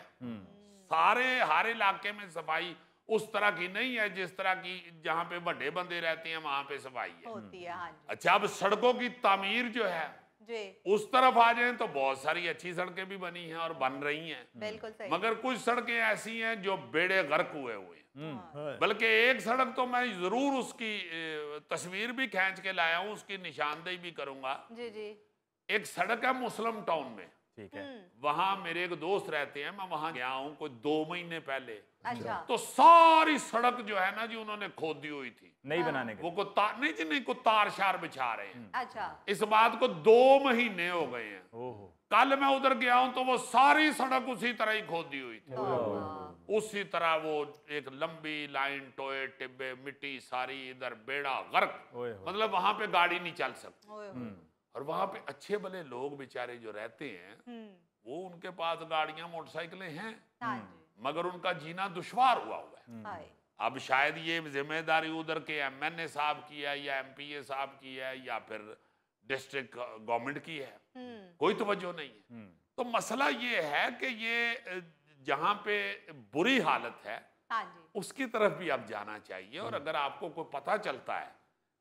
सारे हर इलाके में सफाई उस तरह की नहीं है जिस तरह की जहां पे बड़े बंदे रहते हैं वहां पे सफाई है। होती है। हाँ जी। अच्छा, अब सड़कों की तामीर जो है जी, उस तरफ आ जाए तो बहुत सारी अच्छी सड़कें भी बनी हैं और बन रही हैं, बिल्कुल सही। मगर कुछ सड़कें ऐसी हैं जो बेड़े गर्क हुए हुए हैं। बल्कि एक सड़क तो मैं जरूर उसकी तस्वीर भी खींच के लाया हूं, उसकी निशानदेही भी करूंगा। जी जी। एक सड़क है मुस्लिम टाउन में, ठीक है। वहां मेरे एक दोस्त रहते हैं, मैं वहां गया हूं कोई 2 महीने पहले। अच्छा। तो सारी सड़क जो है ना जी उन्होंने खोदी हुई थी, नहीं बनाने के वो को तार नहीं जी, नहीं को तार शार बिछा रहे हैं। अच्छा। इस बात को 2 महीने हो गए हैं। ओहो। कल मैं उधर गया हूं तो वो सारी सड़क उसी तरह ही खोदी हुई थी, उसी तरह वो एक लंबी लाइन, टोए टिब्बे, मिट्टी सारी, इधर बेड़ा गर्क, मतलब वहां पे गाड़ी नहीं चल सकती। और वहां पे अच्छे भले लोग बेचारे जो रहते हैं वो उनके पास गाड़ियां मोटरसाइकिलें हैं, मगर उनका जीना दुश्वार हुआ है। अब शायद ये जिम्मेदारी उधर के MNA साहब की है या MPA साहब की है या फिर डिस्ट्रिक्ट गवर्नमेंट की है, कोई तवज्जो नहीं है। तो मसला ये है कि ये जहां पे बुरी हालत है उसकी तरफ भी अब जाना चाहिए। और अगर आपको कोई पता चलता है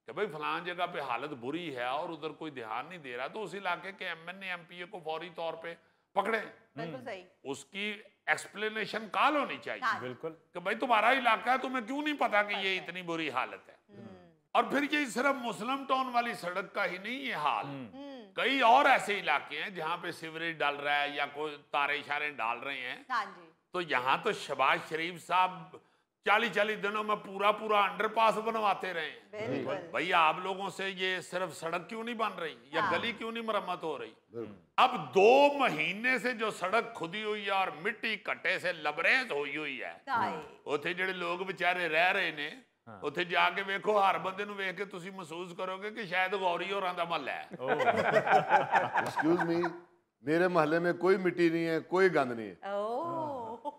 कि भाई फलान जगह पे हालत बुरी है और उधर कोई ध्यान नहीं दे रहा, तो उस इलाके के MNA MPA को फौरी तौर पे पकड़े, बिल्कुल सही। उसकी एक्सप्लेनेशन कॉल होनी चाहिए। बिल्कुल। कि भाई तुम्हारा इलाका है, तुम्हें क्यों नहीं पता कि ये इतनी बुरी हालत है। और फिर ये सिर्फ मुस्लिम टाउन वाली सड़क का ही नहीं ये हाल, कई और ऐसे इलाके हैं जहाँ पे सीवरेज डाल रहा है या कोई तारे इशारे डाल रहे हैं। हाँ जी। तो यहाँ तो शहबाज शरीफ साहब 40-40 दिनों में पूरा अंडरपास बनवाते रहे। भाई आप लोगों से ये सिर्फ सड़क क्यों नहीं बन रही या गली क्यों नहीं मरम्मत हो रही? अब 2 महीने से जो सड़क खुदी हुई है और मिट्टी कट्टे से लबरेज हुई है, उथे जेडे लोग बेचारे रह रहे ने, उथे जाके वेखो, हर बंदे नूं वेख के तुसी महसूस करोगे कि शायद गौरी होरां दा महल्ला है। एक्सक्यूज मी, मेरे मोहल्ले में कोई मिट्टी नहीं है, कोई गंद नहीं है।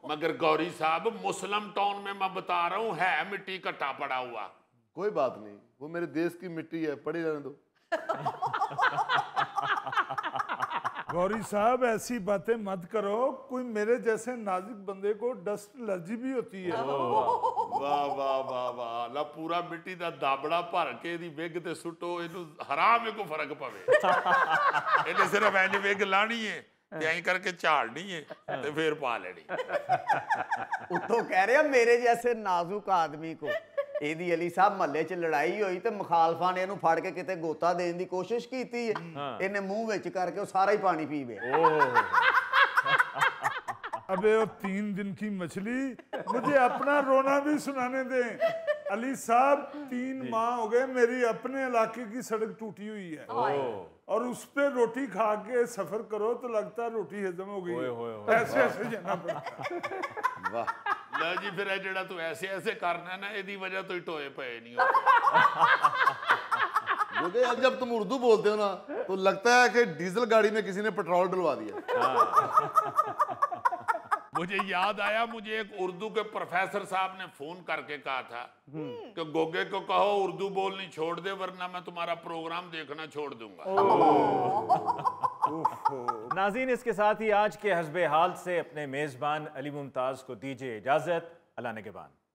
मगर गौरी साहब मुस्लिम टाउन में मैं बता रहा हूँ है मिट्टी कट्टा पड़ा हुआ। कोई बात नहीं, वो मेरे देश की मिट्टी है, पड़ी रहने दो। गौरी साहब ऐसी बातें मत करो, कोई मेरे जैसे नाजुक बंदे को डस्ट एलर्जी भी होती है। वाह वाह वाह वाह, ला पूरा मिट्टी दा दाबड़ा भर के दी विग ते सुटो, इनू हराम को फर्क पवे। इन्हें सिर्फ इंज विग लानी है ते ऐं करके झाड़नी है ते फिर पा लेनी। उत्तों कह रहे मेरे जैसे नाजुक आदमी को, ਇਹਦੀ ਅਲੀ ਸਾਹਿਬ ਮਹੱਲੇ 'ਚ ਲੜਾਈ ਹੋਈ ਤੇ ਮੁਖਾਲਫਾਂ ਨੇ ਇਹਨੂੰ ਫੜ ਕੇ ਕਿਤੇ ਗੋਤਾ ਦੇਣ ਦੀ ਕੋਸ਼ਿਸ਼ ਕੀਤੀ ਹੈ, ਇਹਨੇ ਮੂੰਹ ਵਿੱਚ ਕਰਕੇ ਉਹ ਸਾਰਾ ਹੀ ਪਾਣੀ ਪੀ ਗਿਆ। अबे और 3 दिन की मछली, मुझे अपना रोना भी सुनाने दें। अली साहब 3 माह हो गए मेरी अपने इलाके की सड़क टूटी हुई है और उस पे रोटी खा के सफर करो तो लगता है रोटी हजम हो गई। ऐसे ऐसे जाना पड़ता। वाह लो जी, फिर ਇਹ ਜਿਹੜਾ ਤੂੰ ऐसे ऐसे करना है ना, ਇਹਦੀ वजह तो ही टोए पे नहीं क्योंकि यार जब तुम उर्दू बोलते हो ना तो लगता है कि डीजल गाड़ी में किसी ने पेट्रोल डलवा दिया। मुझे याद आया, मुझे एक उर्दू के प्रोफेसर साहब ने फोन करके कहा था कि गोगे को कहो उर्दू बोलनी छोड़ दे वरना मैं तुम्हारा प्रोग्राम देखना छोड़ दूंगा। नाज़रीन, इसके साथ ही आज के हस्बे हाल से अपने मेज़बान अली मुमताज़ को दीजिए इजाज़त। अल्लाह ने के बाद।